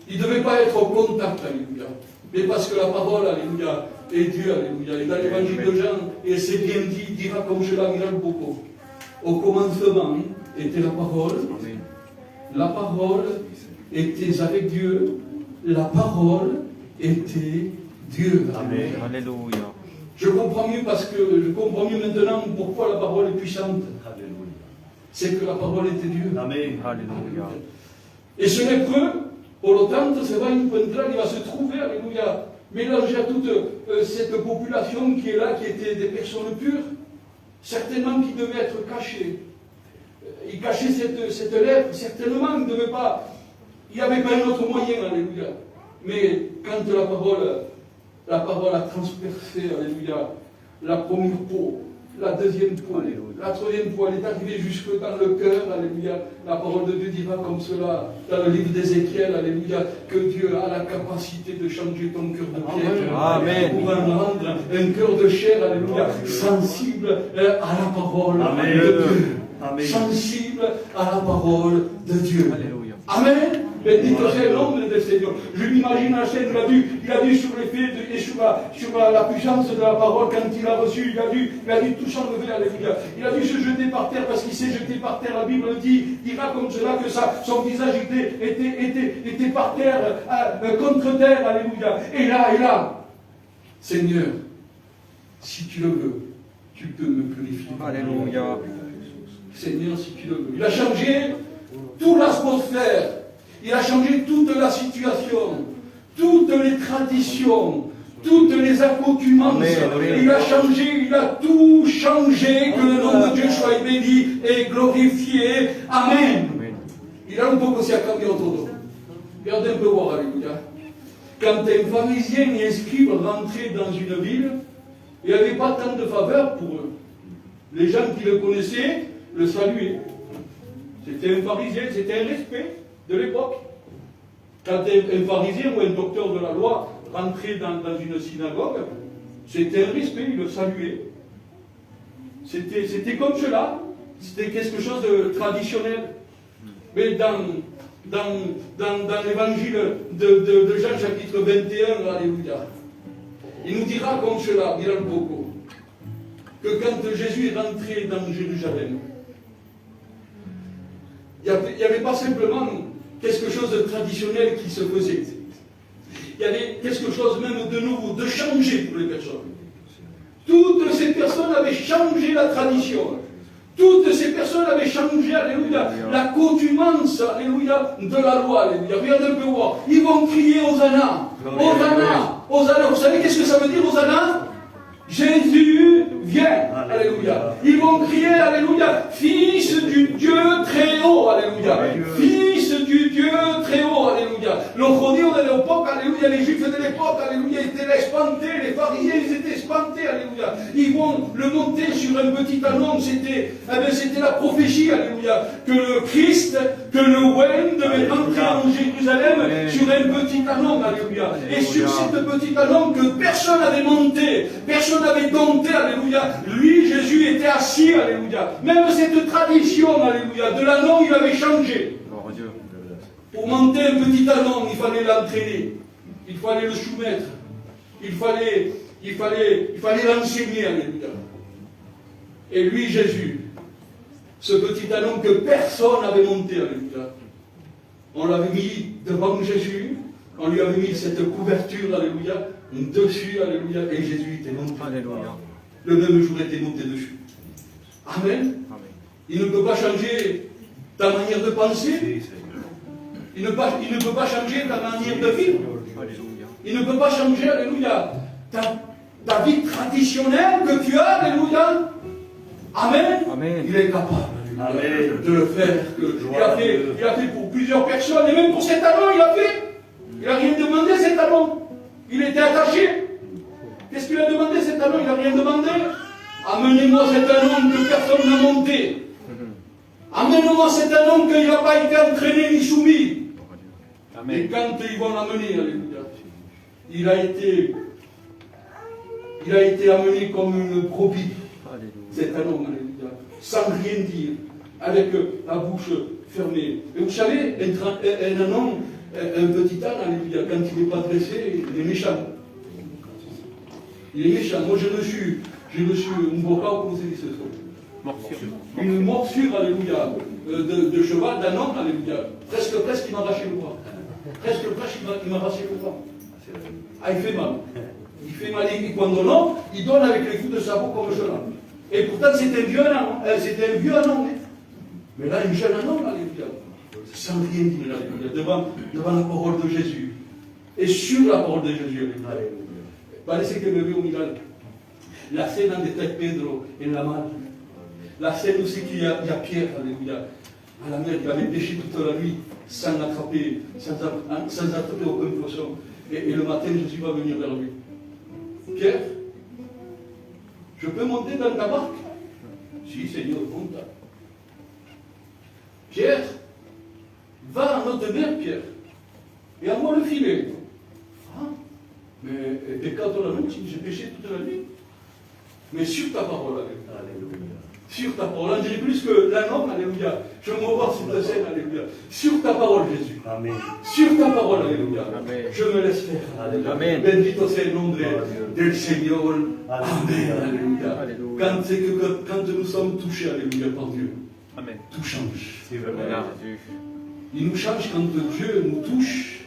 Il ne devait pas être au contact, alléluia. Mais parce que la parole, alléluia, est Dieu, alléluia. Et dans l'évangile de Jean, et c'est bien dit, il dira comme cela, Miral Boko. Au commencement était la parole. La parole était avec Dieu. La parole était Dieu. Amen. Alléluia. Je comprends mieux parce que je comprends mieux maintenant pourquoi la parole est puissante. C'est que la parole était Dieu. Amen. Et ce lépreux, pour l'autant, se va encontrar, il va se trouver, alléluia, mélangé à toute cette population qui est là, qui était des personnes pures, certainement qui devaient être cachées. Il cachait cette lèpre, certainement, il ne devait pas. Il n'y avait pas un autre moyen, alléluia. Mais quand la parole a transpercé, alléluia, la première peau, la deuxième peau, la troisième peau, elle est arrivée jusque dans le cœur, alléluia. La parole de Dieu dira comme cela, dans le livre d'Ézéchiel, alléluia, que Dieu a la capacité de changer ton cœur de pierre. Amen. Pour en rendre un cœur de chair, alléluia, sensible à la parole de Dieu. Amen. Sensible à la parole de Dieu. Alléluia. Amen. Bendito sea el nombre del Seigneur. Je m'imagine la scène, il a dû sur l'effet et sur la puissance de la parole quand il a reçu, il a dû tout s'enlever, alléluia. Il a dû se jeter par terre parce qu'il s'est jeté par terre. La Bible dira comme cela que son visage était par terre, contre terre, alléluia. Et là, Seigneur, si tu le veux, tu peux me purifier. Alléluia. Seigneur, si tu le veux. Il a changé toute l'atmosphère. Il a changé toute la situation, toutes les traditions, toutes les accoutumances. Il a changé, il a tout changé. Que le nom de Dieu soit béni et glorifié. Amen. Il a un peu aussi à cambiare todo. Regardez un peu voir, alléluia. Quand un pharisien et un scribe rentraient dans une ville, il n'y avait pas tant de faveur pour eux. Les gens qui le connaissaient le saluaient. C'était un pharisien, c'était un respect de l'époque. Quand un pharisien ou un docteur de la loi rentrait dans une synagogue, c'était un respect, il le saluait. C'était comme cela, c'était quelque chose de traditionnel. Mais dans l'évangile de Jean chapitre 21, alléluia, il nous dira comme cela, dira le beaucoup, que quand Jésus est rentré dans Jérusalem, il n'y avait pas simplement quelque chose de traditionnel qui se faisait. Il y avait quelque chose même de nouveau, de changé pour les personnes. Toutes ces personnes avaient changé la tradition. Toutes ces personnes avaient changé, alléluia, la coutumance, alléluia, de la loi, alléluia. Regardez un peu voir. Ils vont crier Hosanna, Hosanna, Hosanna. Vous savez qu'est-ce que ça veut dire Hosanna? Jésus vient, alléluia. Ils vont crier, alléluia, Fils du Dieu très haut, alléluia. Fils du Dieu très haut, alléluia. Los judíos de l'époque, alléluia, les juifs de l'époque, alléluia, étaient espantés, les pharisiens, ils étaient espantés, alléluia. Ils vont le monter sur un petit annonce, c'était la prophétie, alléluia, que le Christ, que le Wayne devait entrer en Jérusalem sur un petit annonce, alléluia. Et sur cette petite annonce que personne n'avait monté, personne n'avait dompté, alléluia. Lui, Jésus, était assis, alléluia. Même cette tradition, alléluia, de l'annonce, il avait changé. Pour monter un petit annonce, il fallait l'entraîner, il fallait le soumettre, il fallait l'enseigner, alléluia. Et lui, Jésus, ce petit annonce que personne n'avait monté, alléluia, on l'avait mis devant Jésus, on lui avait mis cette couverture, alléluia, dessus, alléluia, et Jésus était monté. Alléluia. Le même jour était monté dessus. Amen. Il ne peut pas changer ta manière de penser. Il ne peut pas changer ta manière de vivre. Il ne peut pas changer, alléluia, ta vie traditionnelle que tu as, alléluia. Amen. Amen. Il est capable, alléluia, de le faire. Il a fait pour plusieurs personnes, et même pour cet annonce, il a fait. Il n'a rien demandé, cet annonce. Il était attaché. Qu'est-ce qu'il a demandé, cet annonce? Il n'a rien demandé. Amenez-moi cet annonce que personne n'a monté. Amenez-moi cet annonce qu'il n'a pas été entraîné ni soumis. Amen. Et quand ils vont l'amener, alléluia, il a été amené comme une brebis. Cet annonce, alléluia, sans rien dire, avec la bouche fermée. Et vous savez, un annonce, un petit âne, alléluia, quand il n'est pas dressé, il est méchant. Il est méchant. Moi, j'ai reçu un bocal, comment c'est dit ce soir? Une morsure, alléluia, de cheval, d'un homme, alléluia. Presque, il m'a arraché le bras. Presque, il m'a arraché le bras. Ah, il fait mal. Il fait mal. Et quand on donne, il donne avec les coups de sabot comme cela. Et pourtant, c'était un vieux anon. Mais là, un jeune anon, alléluia. Sans rien dire, alléluia. Devant la parole de Jésus. et sur la parole de Jésus. Parece que me veo mirar la scène de Pedro en la mar. La scène aussi qu'il y a Pierre, alléluia, à la mer, qui avait pêché toute la nuit sans attraper aucun poisson. Et le matin, Jésus va venir vers lui. Pierre, je peux monter dans ta barque? Si, Seigneur, monte. Pierre, va en haute mer, Pierre, et à moi le filet. Ah, mais peccato la nuit, j'ai péché toute la nuit. Mais sur ta parole, alléluia. Sur ta parole, on dirait plus que l'un homme, alléluia. Je me vois sur ta scène, alléluia. Sur ta parole, Jésus. Amen. Sur ta parole, alléluia. Amen. Je me laisse faire. Alléluia. Amen. Bendito sea el nombre del Señor. Amen. Alléluia. Alléluia. Quand nous sommes touchés, alléluia, par Dieu, Amen, tout change. C'est vrai. Il nous change quand Dieu nous touche.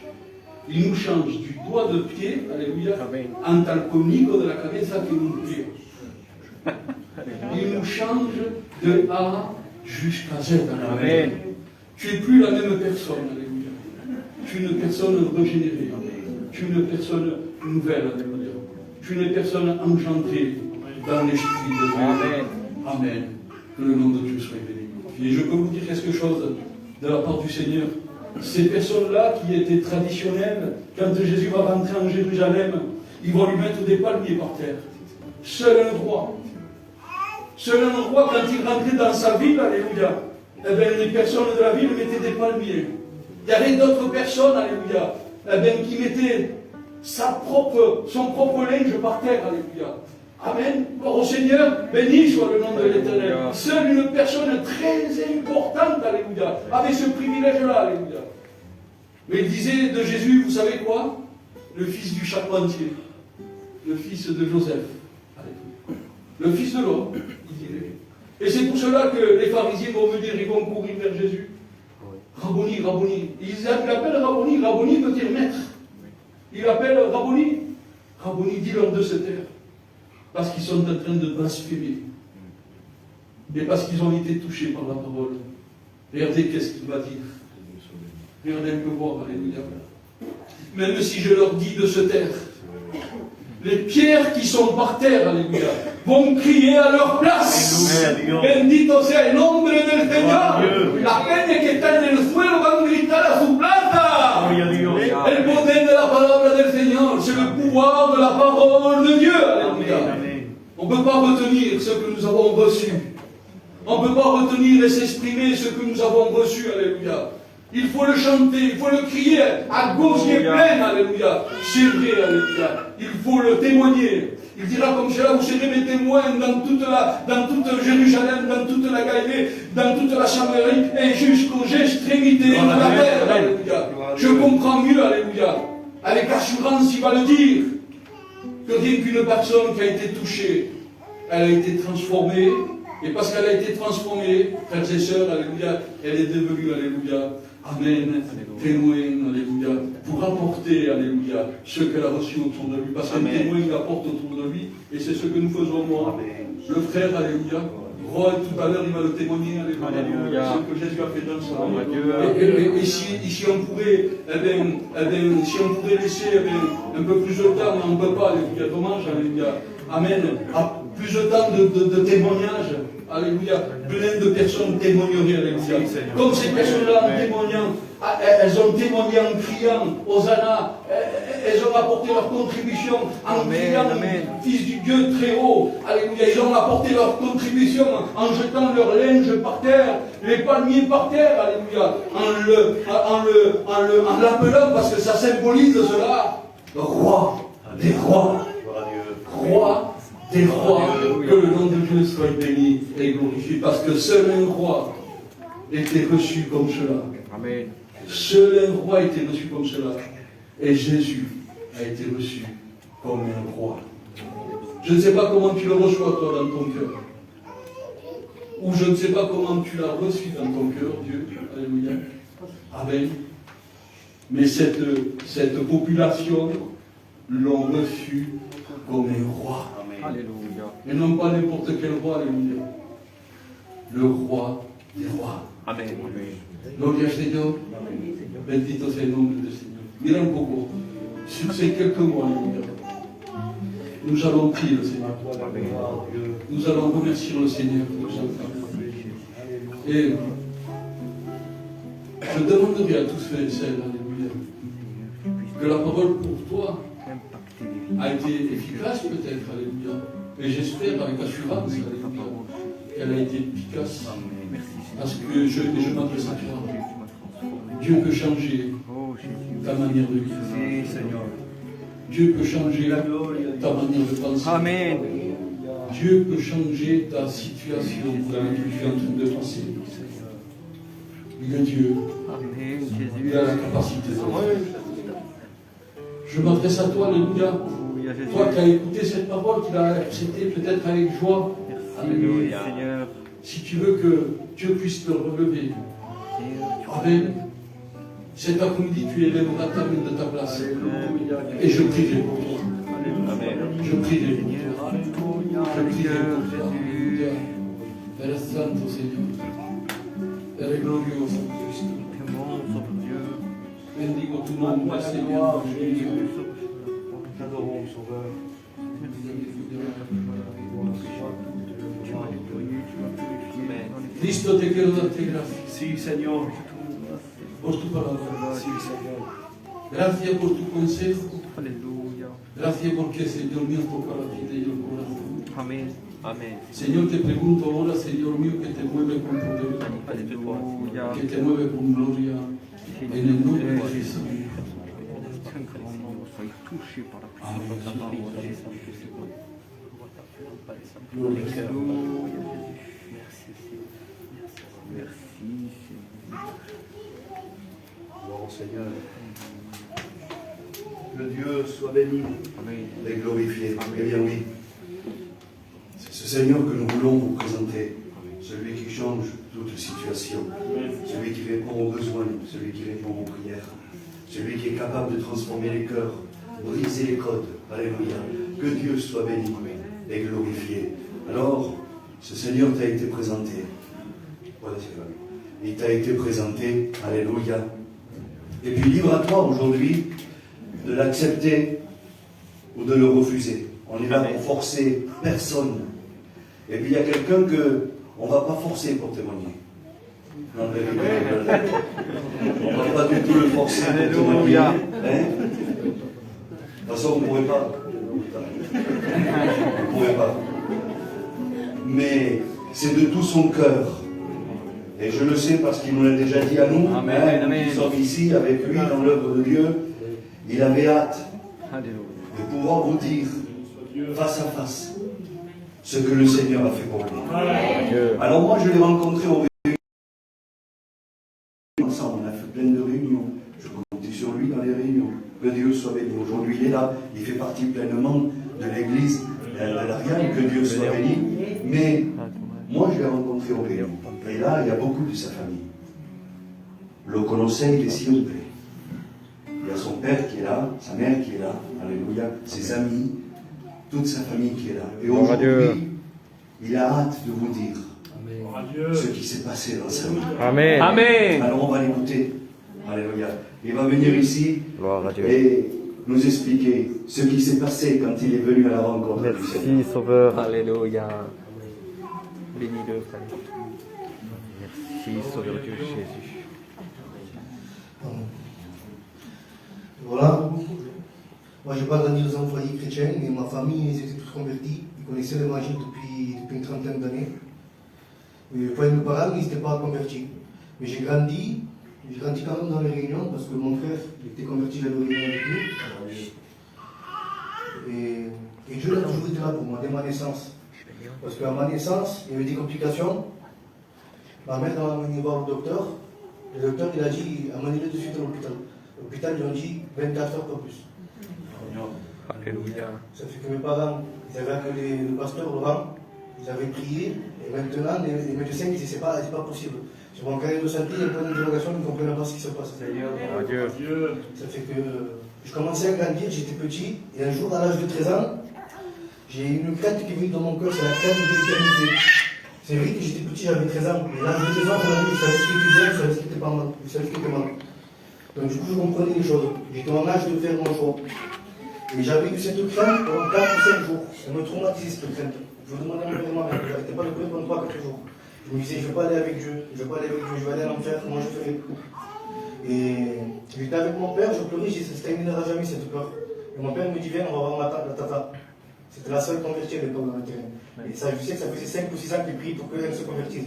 Il nous change du doigt de pied, alléluia, en tal conico de la cabeza que un pied. Il nous change de A jusqu'à Z. Amen. Tu n'es plus la même personne, alléluia. Tu es une personne régénérée. Tu es une personne nouvelle, alléluia. Tu es une personne engendrée dans l'esprit de Dieu. Amen. Amen. Que le nom de Dieu soit béni. Et je peux vous dire quelque chose de la part du Seigneur. Ces personnes-là qui étaient traditionnelles, quand Jésus va rentrer en Jérusalem, ils vont lui mettre des palmiers par terre. Seul un roi, quand il rentrait dans sa ville, alléluia, eh bien, les personnes de la ville mettaient des palmiers. Il y avait d'autres personnes, alléluia, eh bien, qui mettaient son propre linge par terre, alléluia. Amen. Au Seigneur, béni soit le nom de l'Éternel. Seule une personne très importante, alléluia, avait ce privilège-là, alléluia. Mais il disait de Jésus, vous savez quoi? Le fils du charpentier, le fils de Joseph, alléluia. Le fils de l'homme, il dirait. Et c'est pour cela que les pharisiens vont venir, ils vont courir vers Jésus. Rabboni, Rabboni. Il appelle Rabboni, Rabboni veut dire maître. Il appelle Rabboni. Rabboni, dis-leur de se taire. Parce qu'ils sont en train de blasphémer. Et parce qu'ils ont été touchés par la parole. Regardez qu'est-ce qu'il va dire. Regardez un peu voir, alléluia. Même si je leur dis de se taire, les pierres qui sont par terre, alléluia, vont crier à leur place. Bendito sea el nombre del Señor. La peña que está en el suelo van a gritar a su plata. El poder de la palabra del Señor, c'est le pouvoir de la parole de Dieu. Alléluia. On ne peut pas retenir ce que nous avons reçu. On ne peut pas retenir et s'exprimer ce que nous avons reçu. Alléluia. Il faut le chanter, il faut le crier à gauche et pleine, alléluia. C'est vrai, alléluia. Il faut le témoigner. Il dira comme cela, vous serez mes témoins dans toute Jérusalem, dans toute la Galilée, dans toute la Samarie et jusqu'aux extrémités de la terre, alléluia. Je comprends mieux, alléluia. Avec assurance, il va le dire. Que rien qu'une personne qui a été touchée, elle a été transformée. Et parce qu'elle a été transformée, frères et sœurs, alléluia, elle est devenue, alléluia, amen, témoin, alléluia, pour apporter, alléluia, ce qu'elle a reçu autour de lui. Parce qu'un témoin, il apporte autour de lui, et c'est ce que nous faisons, moi. Le frère, alléluia, Roy, tout à l'heure, il va le témoigner, alléluia, ce que Jésus a fait dans sa vie. Et si on pourrait, si on pourrait laisser un peu plus de temps, mais on ne peut pas, alléluia, dommage, alléluia, amen, plus de temps de témoignage, alléluia, plein de personnes témoigneraient, alléluia. Comme ces personnes-là, en témoignant, elles ont témoigné en criant, Hosanna, elles ont apporté leur contribution en criant, Fils du Dieu très haut, alléluia. Ils ont apporté leur contribution en jetant leur linge par terre, les palmiers par terre, alléluia, en l'appelant, parce que ça symbolise cela, le roi des rois, roi des rois, que le nom de Dieu soit béni et glorifié, parce que seul un roi était reçu comme cela. Amen. Seul un roi était reçu comme cela. Et Jésus a été reçu comme un roi. Je ne sais pas comment tu le reçois, toi, dans ton cœur. Ou je ne sais pas comment tu l'as reçu dans ton cœur, Dieu. Alléluia. Amen. Mais cette population l'ont reçu comme un roi. Alléluia. Et non pas n'importe quel roi, alléluia. Le roi des rois. Amen. Gloria al Señor. Bendito sea el nombre del Señor. Mira un poco. sur ces quelques mois, Alléluia. Nous allons prier le Seigneur. Nous allons remercier le Seigneur pour nos enfants. Et je demanderai à tous ceux et celles, Alléluia, que la parole pour toi a été efficace peut-être, Alléluia. Mais j'espère avec assurance, Alléluia, qu'elle a été efficace. Parce que je m'adresse à toi. Dieu peut changer ta manière de vivre. Dieu peut changer ta manière de penser. Amen. Dieu peut changer ta situation dans laquelle tu es en train de passer. Il est Dieu. Amen, Il Jésus. a la capacité de le faire. Je m'adresse à toi, Alléluia. Alléluia, Jésus. Toi qui as écouté cette parole, qui l'as acceptée peut-être avec joie. Alléluia, Seigneur. Si tu veux que Dieu puisse te relever. Amen. Cet après-midi, tu élèveras ta main de ta place. Et je prierai pour toi. Amen. Je prierai pour toi. Je prierai pour toi. Jésus. Père Santo, Seigneur. Père glorioso, Cristo. Clément, sauve Dieu. Bendigo tu nombre, Seigneur. T'adorons, Sauveur. Cristo, te quiero darte gracias Si, Señor. por tu palabra. Si, Señor. Gracias por tu consejo. Alléluia. Gracias porque, Señor mío, toca la vida y el corazón. Amen. Amen. Señor, te pregunto ahora, Señor mío, que te mueve con poder, Alléluia. que te mueve con gloria, en el nombre de Jesús. Qu'un grand nombre soit touché par la puissance de ta parole. Alléluia, Jésus. Merci, Seigneur. Merci, Seigneur. Gloire au Seigneur. Que Dieu soit béni Amen. et glorifié. Eh bien oui, c'est ce Seigneur que nous voulons vous présenter. Celui qui change toute situation. Celui qui répond aux besoins. Celui qui répond aux prières. Celui qui est capable de transformer les cœurs, briser les codes. Alléluia. Que Dieu soit béni et glorifié. Alors, ce Seigneur t'a été présenté. Voilà, c'est vrai. Il t'a été présenté. Alléluia. Et puis libre à toi aujourd'hui de l'accepter ou de le refuser. On est là pour forcer personne. Et puis il y a quelqu'un que on ne va pas forcer pour témoigner. Non, mais on ne va pas du tout le forcer pour témoigner. Alléluia. Hein? De toute façon, on ne pourrait pas. On ne pourrait pas. Mais c'est de tout son cœur. Et je le sais parce qu'il nous l'a déjà dit à nous. Amen, hein, amen. Nous sommes ici avec lui dans l'œuvre de Dieu. Il avait hâte Alléluia. de pouvoir vous dire face à face ce que le Seigneur a fait pour lui. Alors moi, je l'ai rencontré au réunions. Ensemble, on a fait plein de réunions. Je comptais sur lui dans les réunions. Que Dieu soit béni. Aujourd'hui, il est là. Il fait partie pleinement de l'église de l'Ariane. Que Dieu soit béni. Mais moi, je l'ai rencontré au réunions. Et là, il y a beaucoup de sa famille. Le connaissait, il est s'il vous plaît. Il y a son père qui est là, sa mère qui est là, alléluia, ses amis, toute sa famille qui est là. Et aujourd'hui, il a hâte de vous dire ce qui s'est passé dans sa vie. Amen. Amen. Alors on va l'écouter. Alléluia. Il va venir ici Gloire à Dieu. et nous expliquer ce qui s'est passé quand il est venu à la rencontre du Seigneur. Merci, Sauveur. Alléluia. Bénis-le, Père. Merci, Sauveur Dieu Jésus. Voilà. Moi, je n'ai pas grandi dans un foyer chrétien, mais ma famille, ils étaient tous convertis. Ils connaissaient l'évangile depuis une trentaine d'années. Mais le foyer de mes parents, ils n'étaient pas convertis. Mais j'ai grandi quand même dans les réunions, parce que mon frère il était converti, j'avais réunion avec lui. Et Dieu a toujours été là pour moi, dès ma naissance. Parce qu'à ma naissance, il y avait des complications. Ma mère m'a amené voir le docteur. Le docteur, il a dit, amenez-le de suite à l'hôpital. L'hôpital, ils ont dit 24 heures, pas plus. Alléluia. Ça fait que mes parents, ils avaient appelé le pasteur Laurent, ils avaient prié, et maintenant, les médecins disaient c'est pas possible. Sur mon carnet de santé, il y a plein d'interrogations, ils ne comprenaient pas ce qui se passe. Adieu. Ça fait que je commençais à grandir, j'étais petit, et un jour, à l'âge de 13 ans, j'ai une crainte qui est venue dans mon cœur, c'est la crainte de l'éternité. C'est vrai que j'étais petit, j'avais 13 ans, mais à l'âge de 13 ans, je savais ce qui était bien, je savais ce qui était pas mal, je savais ce qui était mal. Donc du coup, je comprenais les choses. J'étais en âge de faire mon choix. Et j'avais eu cette crainte pendant 4 ou 5 jours. Ça me traumatisait cette crainte. Je me demandais à mon père, je n'arrêtais pas de pleurer pendant 3 ou 4 jours. Je me disais, je ne vais pas aller avec Dieu, je vais aller à l'enfer, comment je ferai? Et j'étais avec mon père, je pleurais, je disais, ça ne terminera jamais cette peur. Et mon père me dit, viens, on va voir la tata. C'était la seule convertie à l'époque dans le terrain. Et ça, je sais que ça faisait 5 ou 6 ans qu'il prie pour qu'elle se convertisse.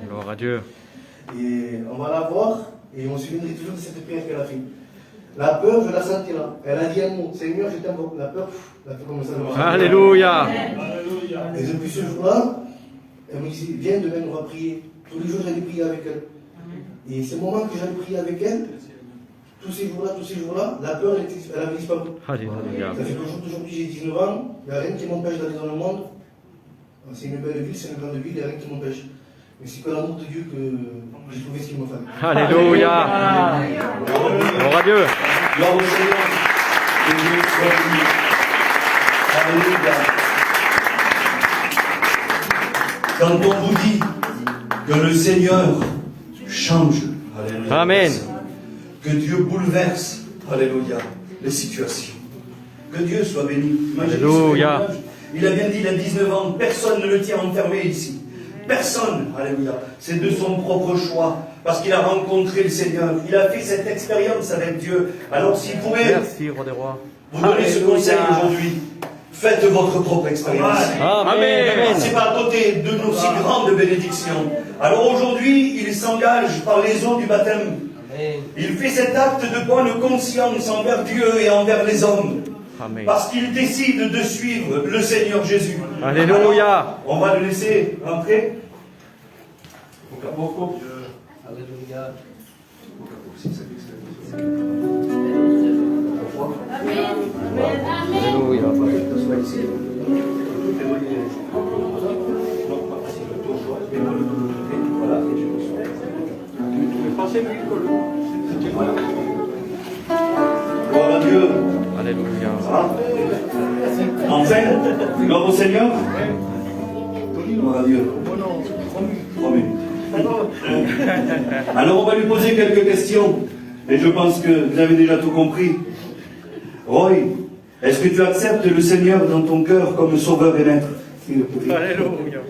Gloire à Dieu. Et on va la voir, et on se souviendrait toujours de cette prière qu'elle a fait. La peur, je la sentais là. Elle a dit un mot, Seigneur, je t'invoque. La peur, elle a fait comme ça. Alléluia. Et depuis ce jour-là, elle me disait, viens demain, on va prier. Tous les jours, j'allais prier avec elle. Et ces moments que j'allais prier avec elle, tous ces jours-là, la peur, elle avait disparu. Alléluia. Ça fait qu'aujourd'hui, j'ai 19 ans, il n'y a rien qui m'empêche d'aller dans le monde. C'est une belle ville, c'est une grande ville, il n'y a rien qui m'empêche. Mais c'est que l'amour de Dieu que j'ai trouvé ce qu'il me fallait. Alléluia. Gloire à Dieu. Gloire au Seigneur. Que Dieu soit béni. Alléluia. Quand on vous dit que le Seigneur change, alléluia. Amen. Que Dieu bouleverse, alléluia, les situations. Que Dieu soit béni. Imaginez Alléluia. ce témoignage. Il a bien dit, il a 19 ans, personne ne le tient enfermé ici. Personne, alléluia. C'est de son propre choix, parce qu'il a rencontré le Seigneur. Il a fait cette expérience avec Dieu. Alors s'il pouvait Merci, Roi des Rois. vous donner ce conseil aujourd'hui, faites votre propre expérience. Amen. C'est pas à côté de nos si grandes bénédictions. Alors aujourd'hui, il s'engage par les eaux du baptême. Il fait cet acte de bonne conscience envers Dieu et envers les hommes. Amen. Parce qu'il décide de suivre le Seigneur Jésus. Alléluia. Alors, on va le laisser rentrer. Alléluia. Gloire à Dieu. Alléluia. Ah. Enfin, gloire au Seigneur. Gloire à Dieu. 3 minutes. Alors on va lui poser quelques questions. Et je pense que vous avez déjà tout compris. Roy, est-ce que tu acceptes le Seigneur dans ton cœur comme sauveur et maître? Alléluia.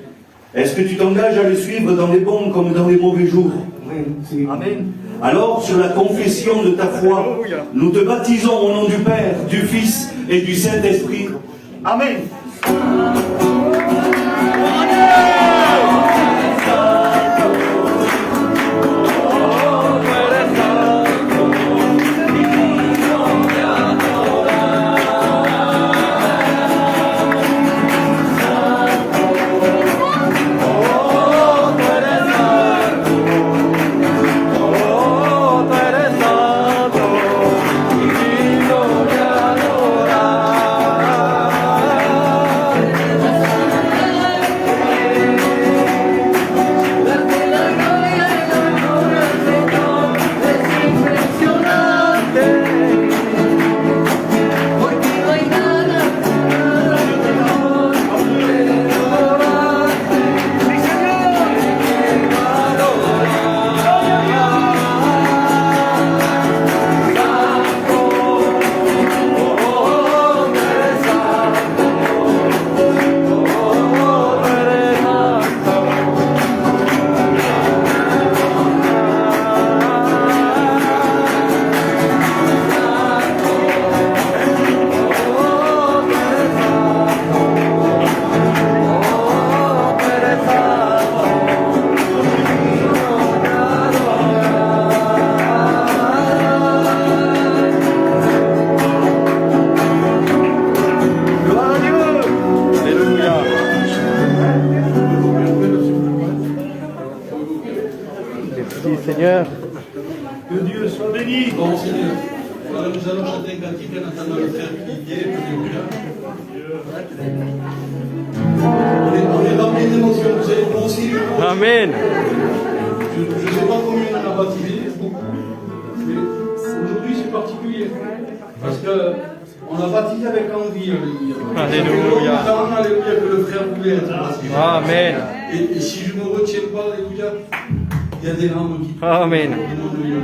Est-ce que tu t'engages à le suivre dans les bons comme dans les mauvais jours? Amen. Alors, sur la confession de ta foi, nous te baptisons au nom du Père, du Fils et du Saint-Esprit. Amen. Seigneur. Que Dieu soit béni. Bon Seigneur, voilà, nous allons chanter un cantique en attendant le frère qui est on est rempli d'émotions, vous savez, moi aussi. Amen. Je ne sais pas combien on a baptisé, beaucoup. Mais aujourd'hui c'est particulier. Parce qu'on a baptisé avec envie, alléluia. Alléluia. Alléluia, que le frère voulait être baptisé. Amen. Et si je ne me retiens pas, alléluia, il y a des larmes qui Amen. Alléluia.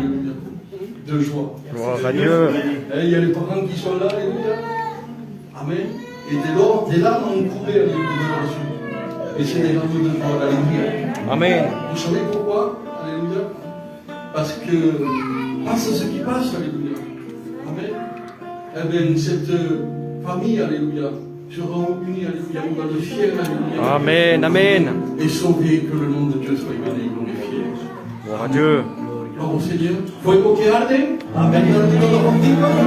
de joie. Gloire à Dieu. Et il y a les parents qui sont là, alléluia. Amen. Et des larmes ont coulé, alléluia, dessus. Et c'est des larmes de joie, alléluia. Amen. Vous savez pourquoi? Alléluia. Parce que passe ce qui passe, alléluia. Amen. Eh bien, cette famille, alléluia, sera unie, alléluia, dans le ciel, alléluia. Amen. Amen. Et sauver, que le nom de Dieu soit béni et glorifié. Gloire à Dieu. Gloire au Seigneur. Fuego que arde. Amen.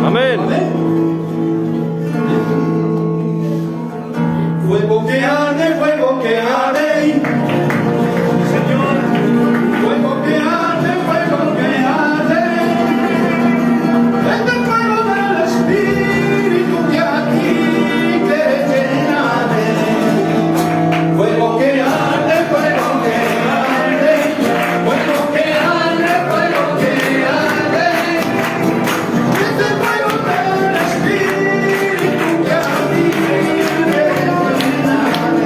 Amen. Fuego que arde, fuego que arde. Señor, fuego que arde, fuego que arde. Es el fuego del Espíritu que aquí te llena de. Fuego que arde, fuego que arde. Fuego que arde, fuego que arde. Es el fuego del Espíritu que aquí te llena de.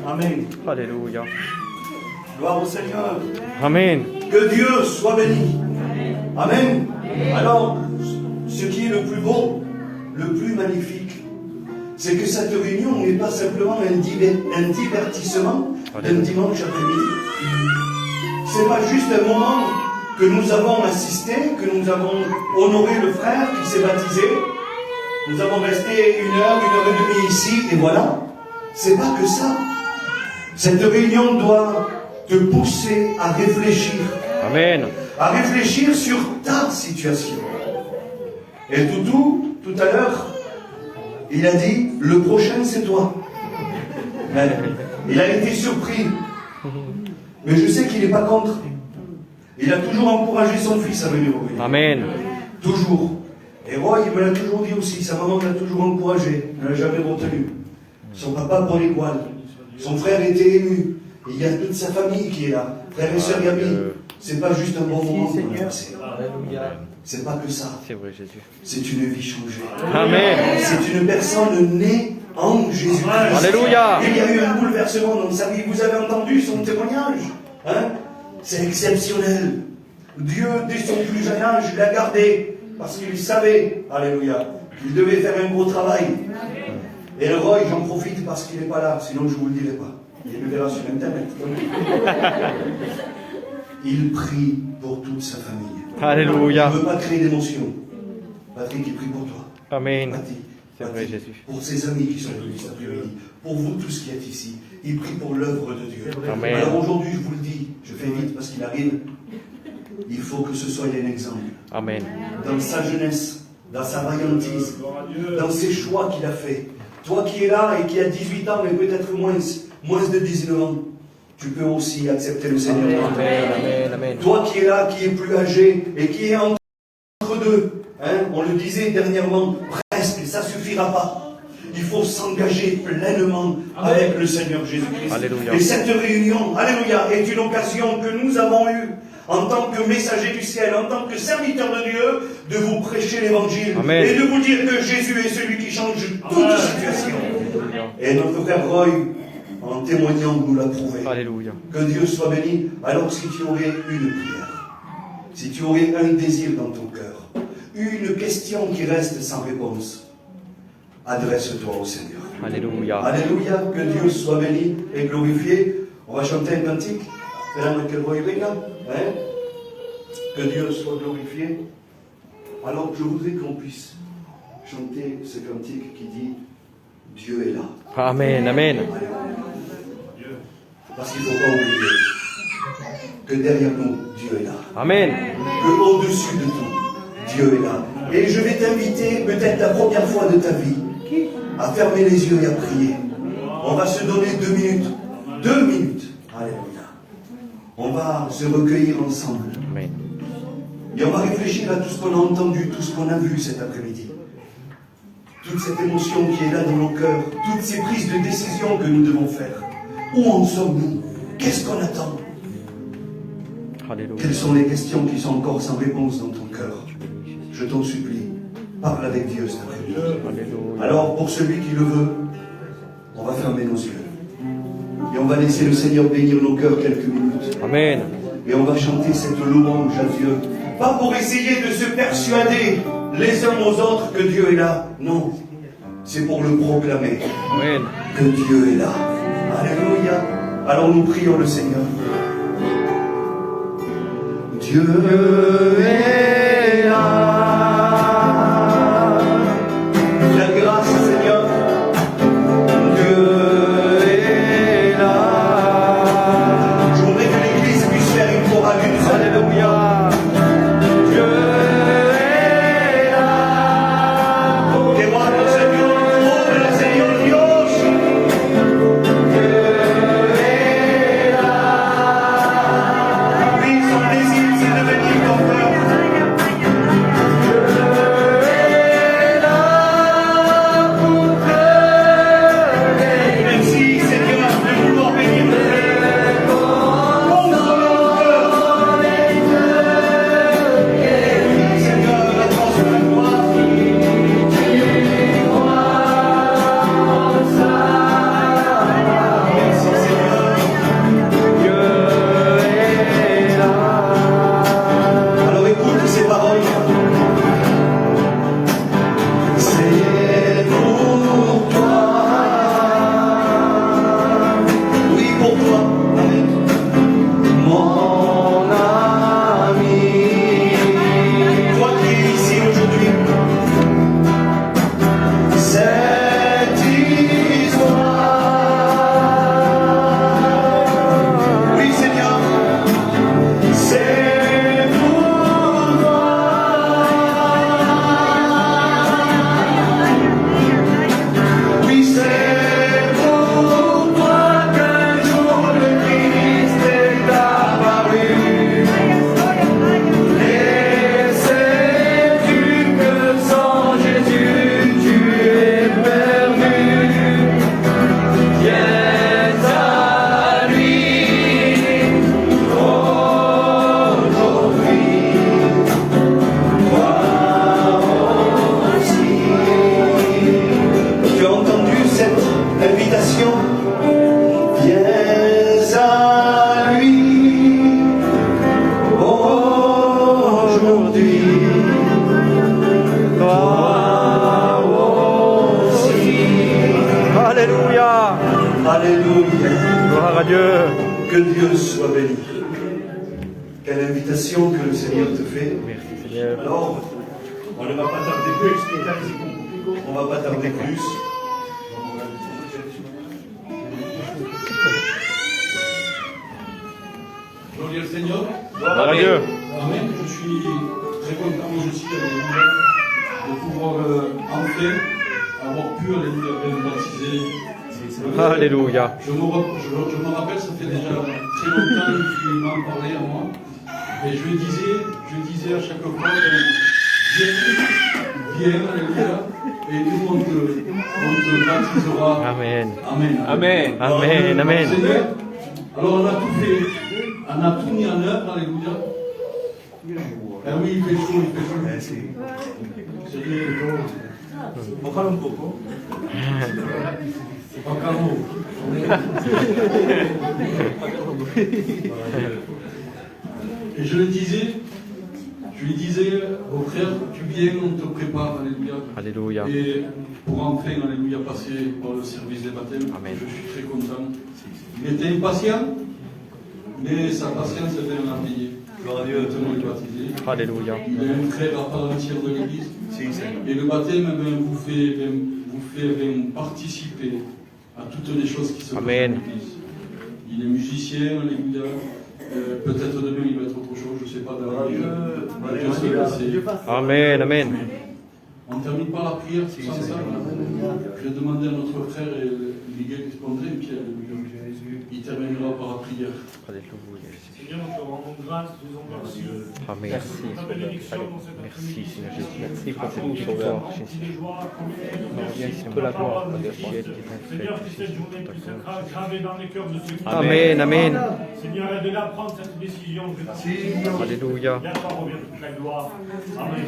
Amen. Alléluia. Gloire au Seigneur. Amen. Que Dieu soit béni. Amen. Alors, ce qui est le plus beau, le plus magnifique, c'est que cette réunion n'est pas simplement un divertissement d'un dimanche après-midi. C'est pas juste un moment que nous avons assisté, que nous avons honoré le frère qui s'est baptisé. Nous avons resté 1 heure et demie ici, et voilà. C'est pas que ça. Cette réunion doit te pousser à réfléchir. Amen. À réfléchir sur ta situation. Et Toutou, tout à l'heure, il a dit, le prochain c'est toi. Mais il a été surpris. Mais je sais qu'il n'est pas contre. Il a toujours encouragé son fils à venir au réunion. Amen. Toujours. Et Roy, il me l'a toujours dit aussi. Sa maman l'a toujours encouragé. Elle ne l'a jamais retenu. Son papa pour les poils. Son frère était ému. Et il y a toute sa famille qui est là. Frère et sœur Gabi. C'est pas juste un bon moment qu'on a passé. C'est pas que ça. C'est vrai, Jésus. C'est une vie changée. Amen. C'est une personne née en Jésus-Christ. Alléluia. Il y a eu un bouleversement dans sa vie. Vous avez entendu son témoignage. Hein? C'est exceptionnel. Dieu, dès son plus jeune âge, l'a gardé. Parce qu'il savait, alléluia, qu'il devait faire un gros travail. Et le Roy, j'en profite parce qu'il n'est pas là, sinon je ne vous le dirai pas. Il le verra sur Internet. Il prie pour toute sa famille. Alléluia. Il ne veut pas créer d'émotion. Patrick, il prie pour toi. Amen. C'est vrai, Patrick, Jésus. pour ses amis qui sont venus cet après-midi, pour vous tous qui êtes ici, il prie pour l'œuvre de Dieu. Amen. Alors aujourd'hui, je vous le dis, je fais vite parce qu'il arrive, il faut que ce soit un exemple. Amen. Dans sa jeunesse, dans sa vaillantise, dans ses choix qu'il a fait. Toi qui es là et qui as 18 ans, mais peut-être moins de 19 ans, tu peux aussi accepter le Seigneur. Amen, amen, amen. Toi qui es là, qui est plus âgé et qui est entre deux, hein, on le disait dernièrement, presque, ça ne suffira pas. Il faut s'engager pleinement avec le Seigneur Jésus-Christ. Alléluia. Et cette réunion, alléluia, est une occasion que nous avons eue en tant que messager du ciel, en tant que serviteur de Dieu, de vous prêcher l'évangile Amen. et de vous dire que Jésus est celui qui change toute situation. Et notre frère Roy, en témoignant, nous l'a prouvé. Alléluia. Que Dieu soit béni. Alors si tu aurais une prière, si tu aurais un désir dans ton cœur, une question qui reste sans réponse, adresse-toi au Seigneur. Alléluia. Alléluia, que Dieu soit béni et glorifié. On va chanter un cantique. Hein? Que Dieu soit glorifié. Alors je voudrais qu'on puisse chanter ce cantique qui dit Dieu est là. Amen, amen. Parce qu'il ne faut pas oublier que derrière nous, Dieu est là. Amen. Que au-dessus de tout, Dieu est là. Et je vais t'inviter, peut-être la première fois de ta vie, à fermer les yeux et à prier. On va se donner 2 minutes. 2 minutes. Alléluia. On va se recueillir ensemble. Amen. Et on va réfléchir à tout ce qu'on a entendu, tout ce qu'on a vu cet après-midi. Toute cette émotion qui est là dans nos cœurs, toutes ces prises de décision que nous devons faire. Où en sommes-nous? Qu'est-ce qu'on attend? Alléluia. Quelles sont les questions qui sont encore sans réponse dans ton cœur? Je t'en supplie, parle avec Dieu cet après-midi. Alléluia. Alors, pour celui qui le veut, on va fermer nos yeux. Et on va laisser le Seigneur bénir nos cœurs quelques minutes. Amen. Et on va chanter cette louange à Dieu. Pas pour essayer de se persuader les uns aux autres que Dieu est là. Non. C'est pour le proclamer. Amen. Que Dieu est là. Alléluia. Alors nous prions le Seigneur. Dieu est là. La grâce, Seigneur. Dieu est là. Je voudrais que l'Église puisse faire une chorale une seule. Alléluia. Dieu est là. Que guarda, Señor, obra, Señor Dios. Dieu est là. Oui, son désir, c'est de venir ton cœur. Alléluia. Alléluia. Gloire à Dieu. Que Dieu soit béni. Quelle invitation que le Seigneur te fait. Merci Seigneur. Alors, on ne va pas tarder plus. On va pas tarder plus. Gloire au Seigneur. Gloire à Dieu. Amen. Je suis très content aussi de pouvoir enfin avoir pu me baptiser. Alléluia. Je me rappelle, ça fait déjà très longtemps qu'il m'en parlait à moi. Et je disais à chaque fois, viens, alléluia, et nous on te baptisera. Amen. Amen. Amen. Amen. Amen. Seigneur, alors on a tout fait, on a tout mis en œuvre, alléluia. Ah oui, il fait chaud, il fait chaud. On parle un peu. C'est pas carreau. Et je lui disais, au frère, tu viens, on te prépare, alléluia. Alléluia. Et pour enfin, alléluia, passer par le service des baptêmes, Amen. je suis très content. Il était impatient, mais sa patience, elle a payé. Gloire à Dieu. Maintenant, il est baptisé. Alléluia. Il est un frère à part entière de l'Église. Et le baptême vous fait participer à toutes les choses qui se passent dans Amen. l'Église. Il est musicien, alléluia. Peut-être demain il va être autre chose, je ne sais pas. Dieu seul sait. Amen. Amen. On termine par la prière tous ensemble. Je vais demander à notre frère Miguel Espondré, Pierre, il terminera par la prière. Alléluia. Seigneur, nous te rendons grâce, nous disons merci. Ah, merci. Merci Seigneur Jésus. Merci pour tout sauveur. Viens sur la gloire de ciel qui est Seigneur, que cette journée puisse être gravée dans les cœurs de ceux qui Amen. Amen. Seigneur, aide-la à prendre cette décision. Alléluia. Et à toi revient toute la gloire. Amen.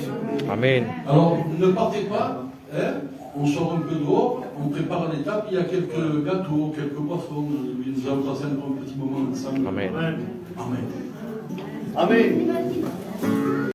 Amen. Alors, ne partez pas, hein, on sort un peu dehors, on prépare l'étape, il y a quelques gâteaux, quelques boissons, nous allons passer encore un petit moment ensemble. Amen. Amen. Amen. Amen.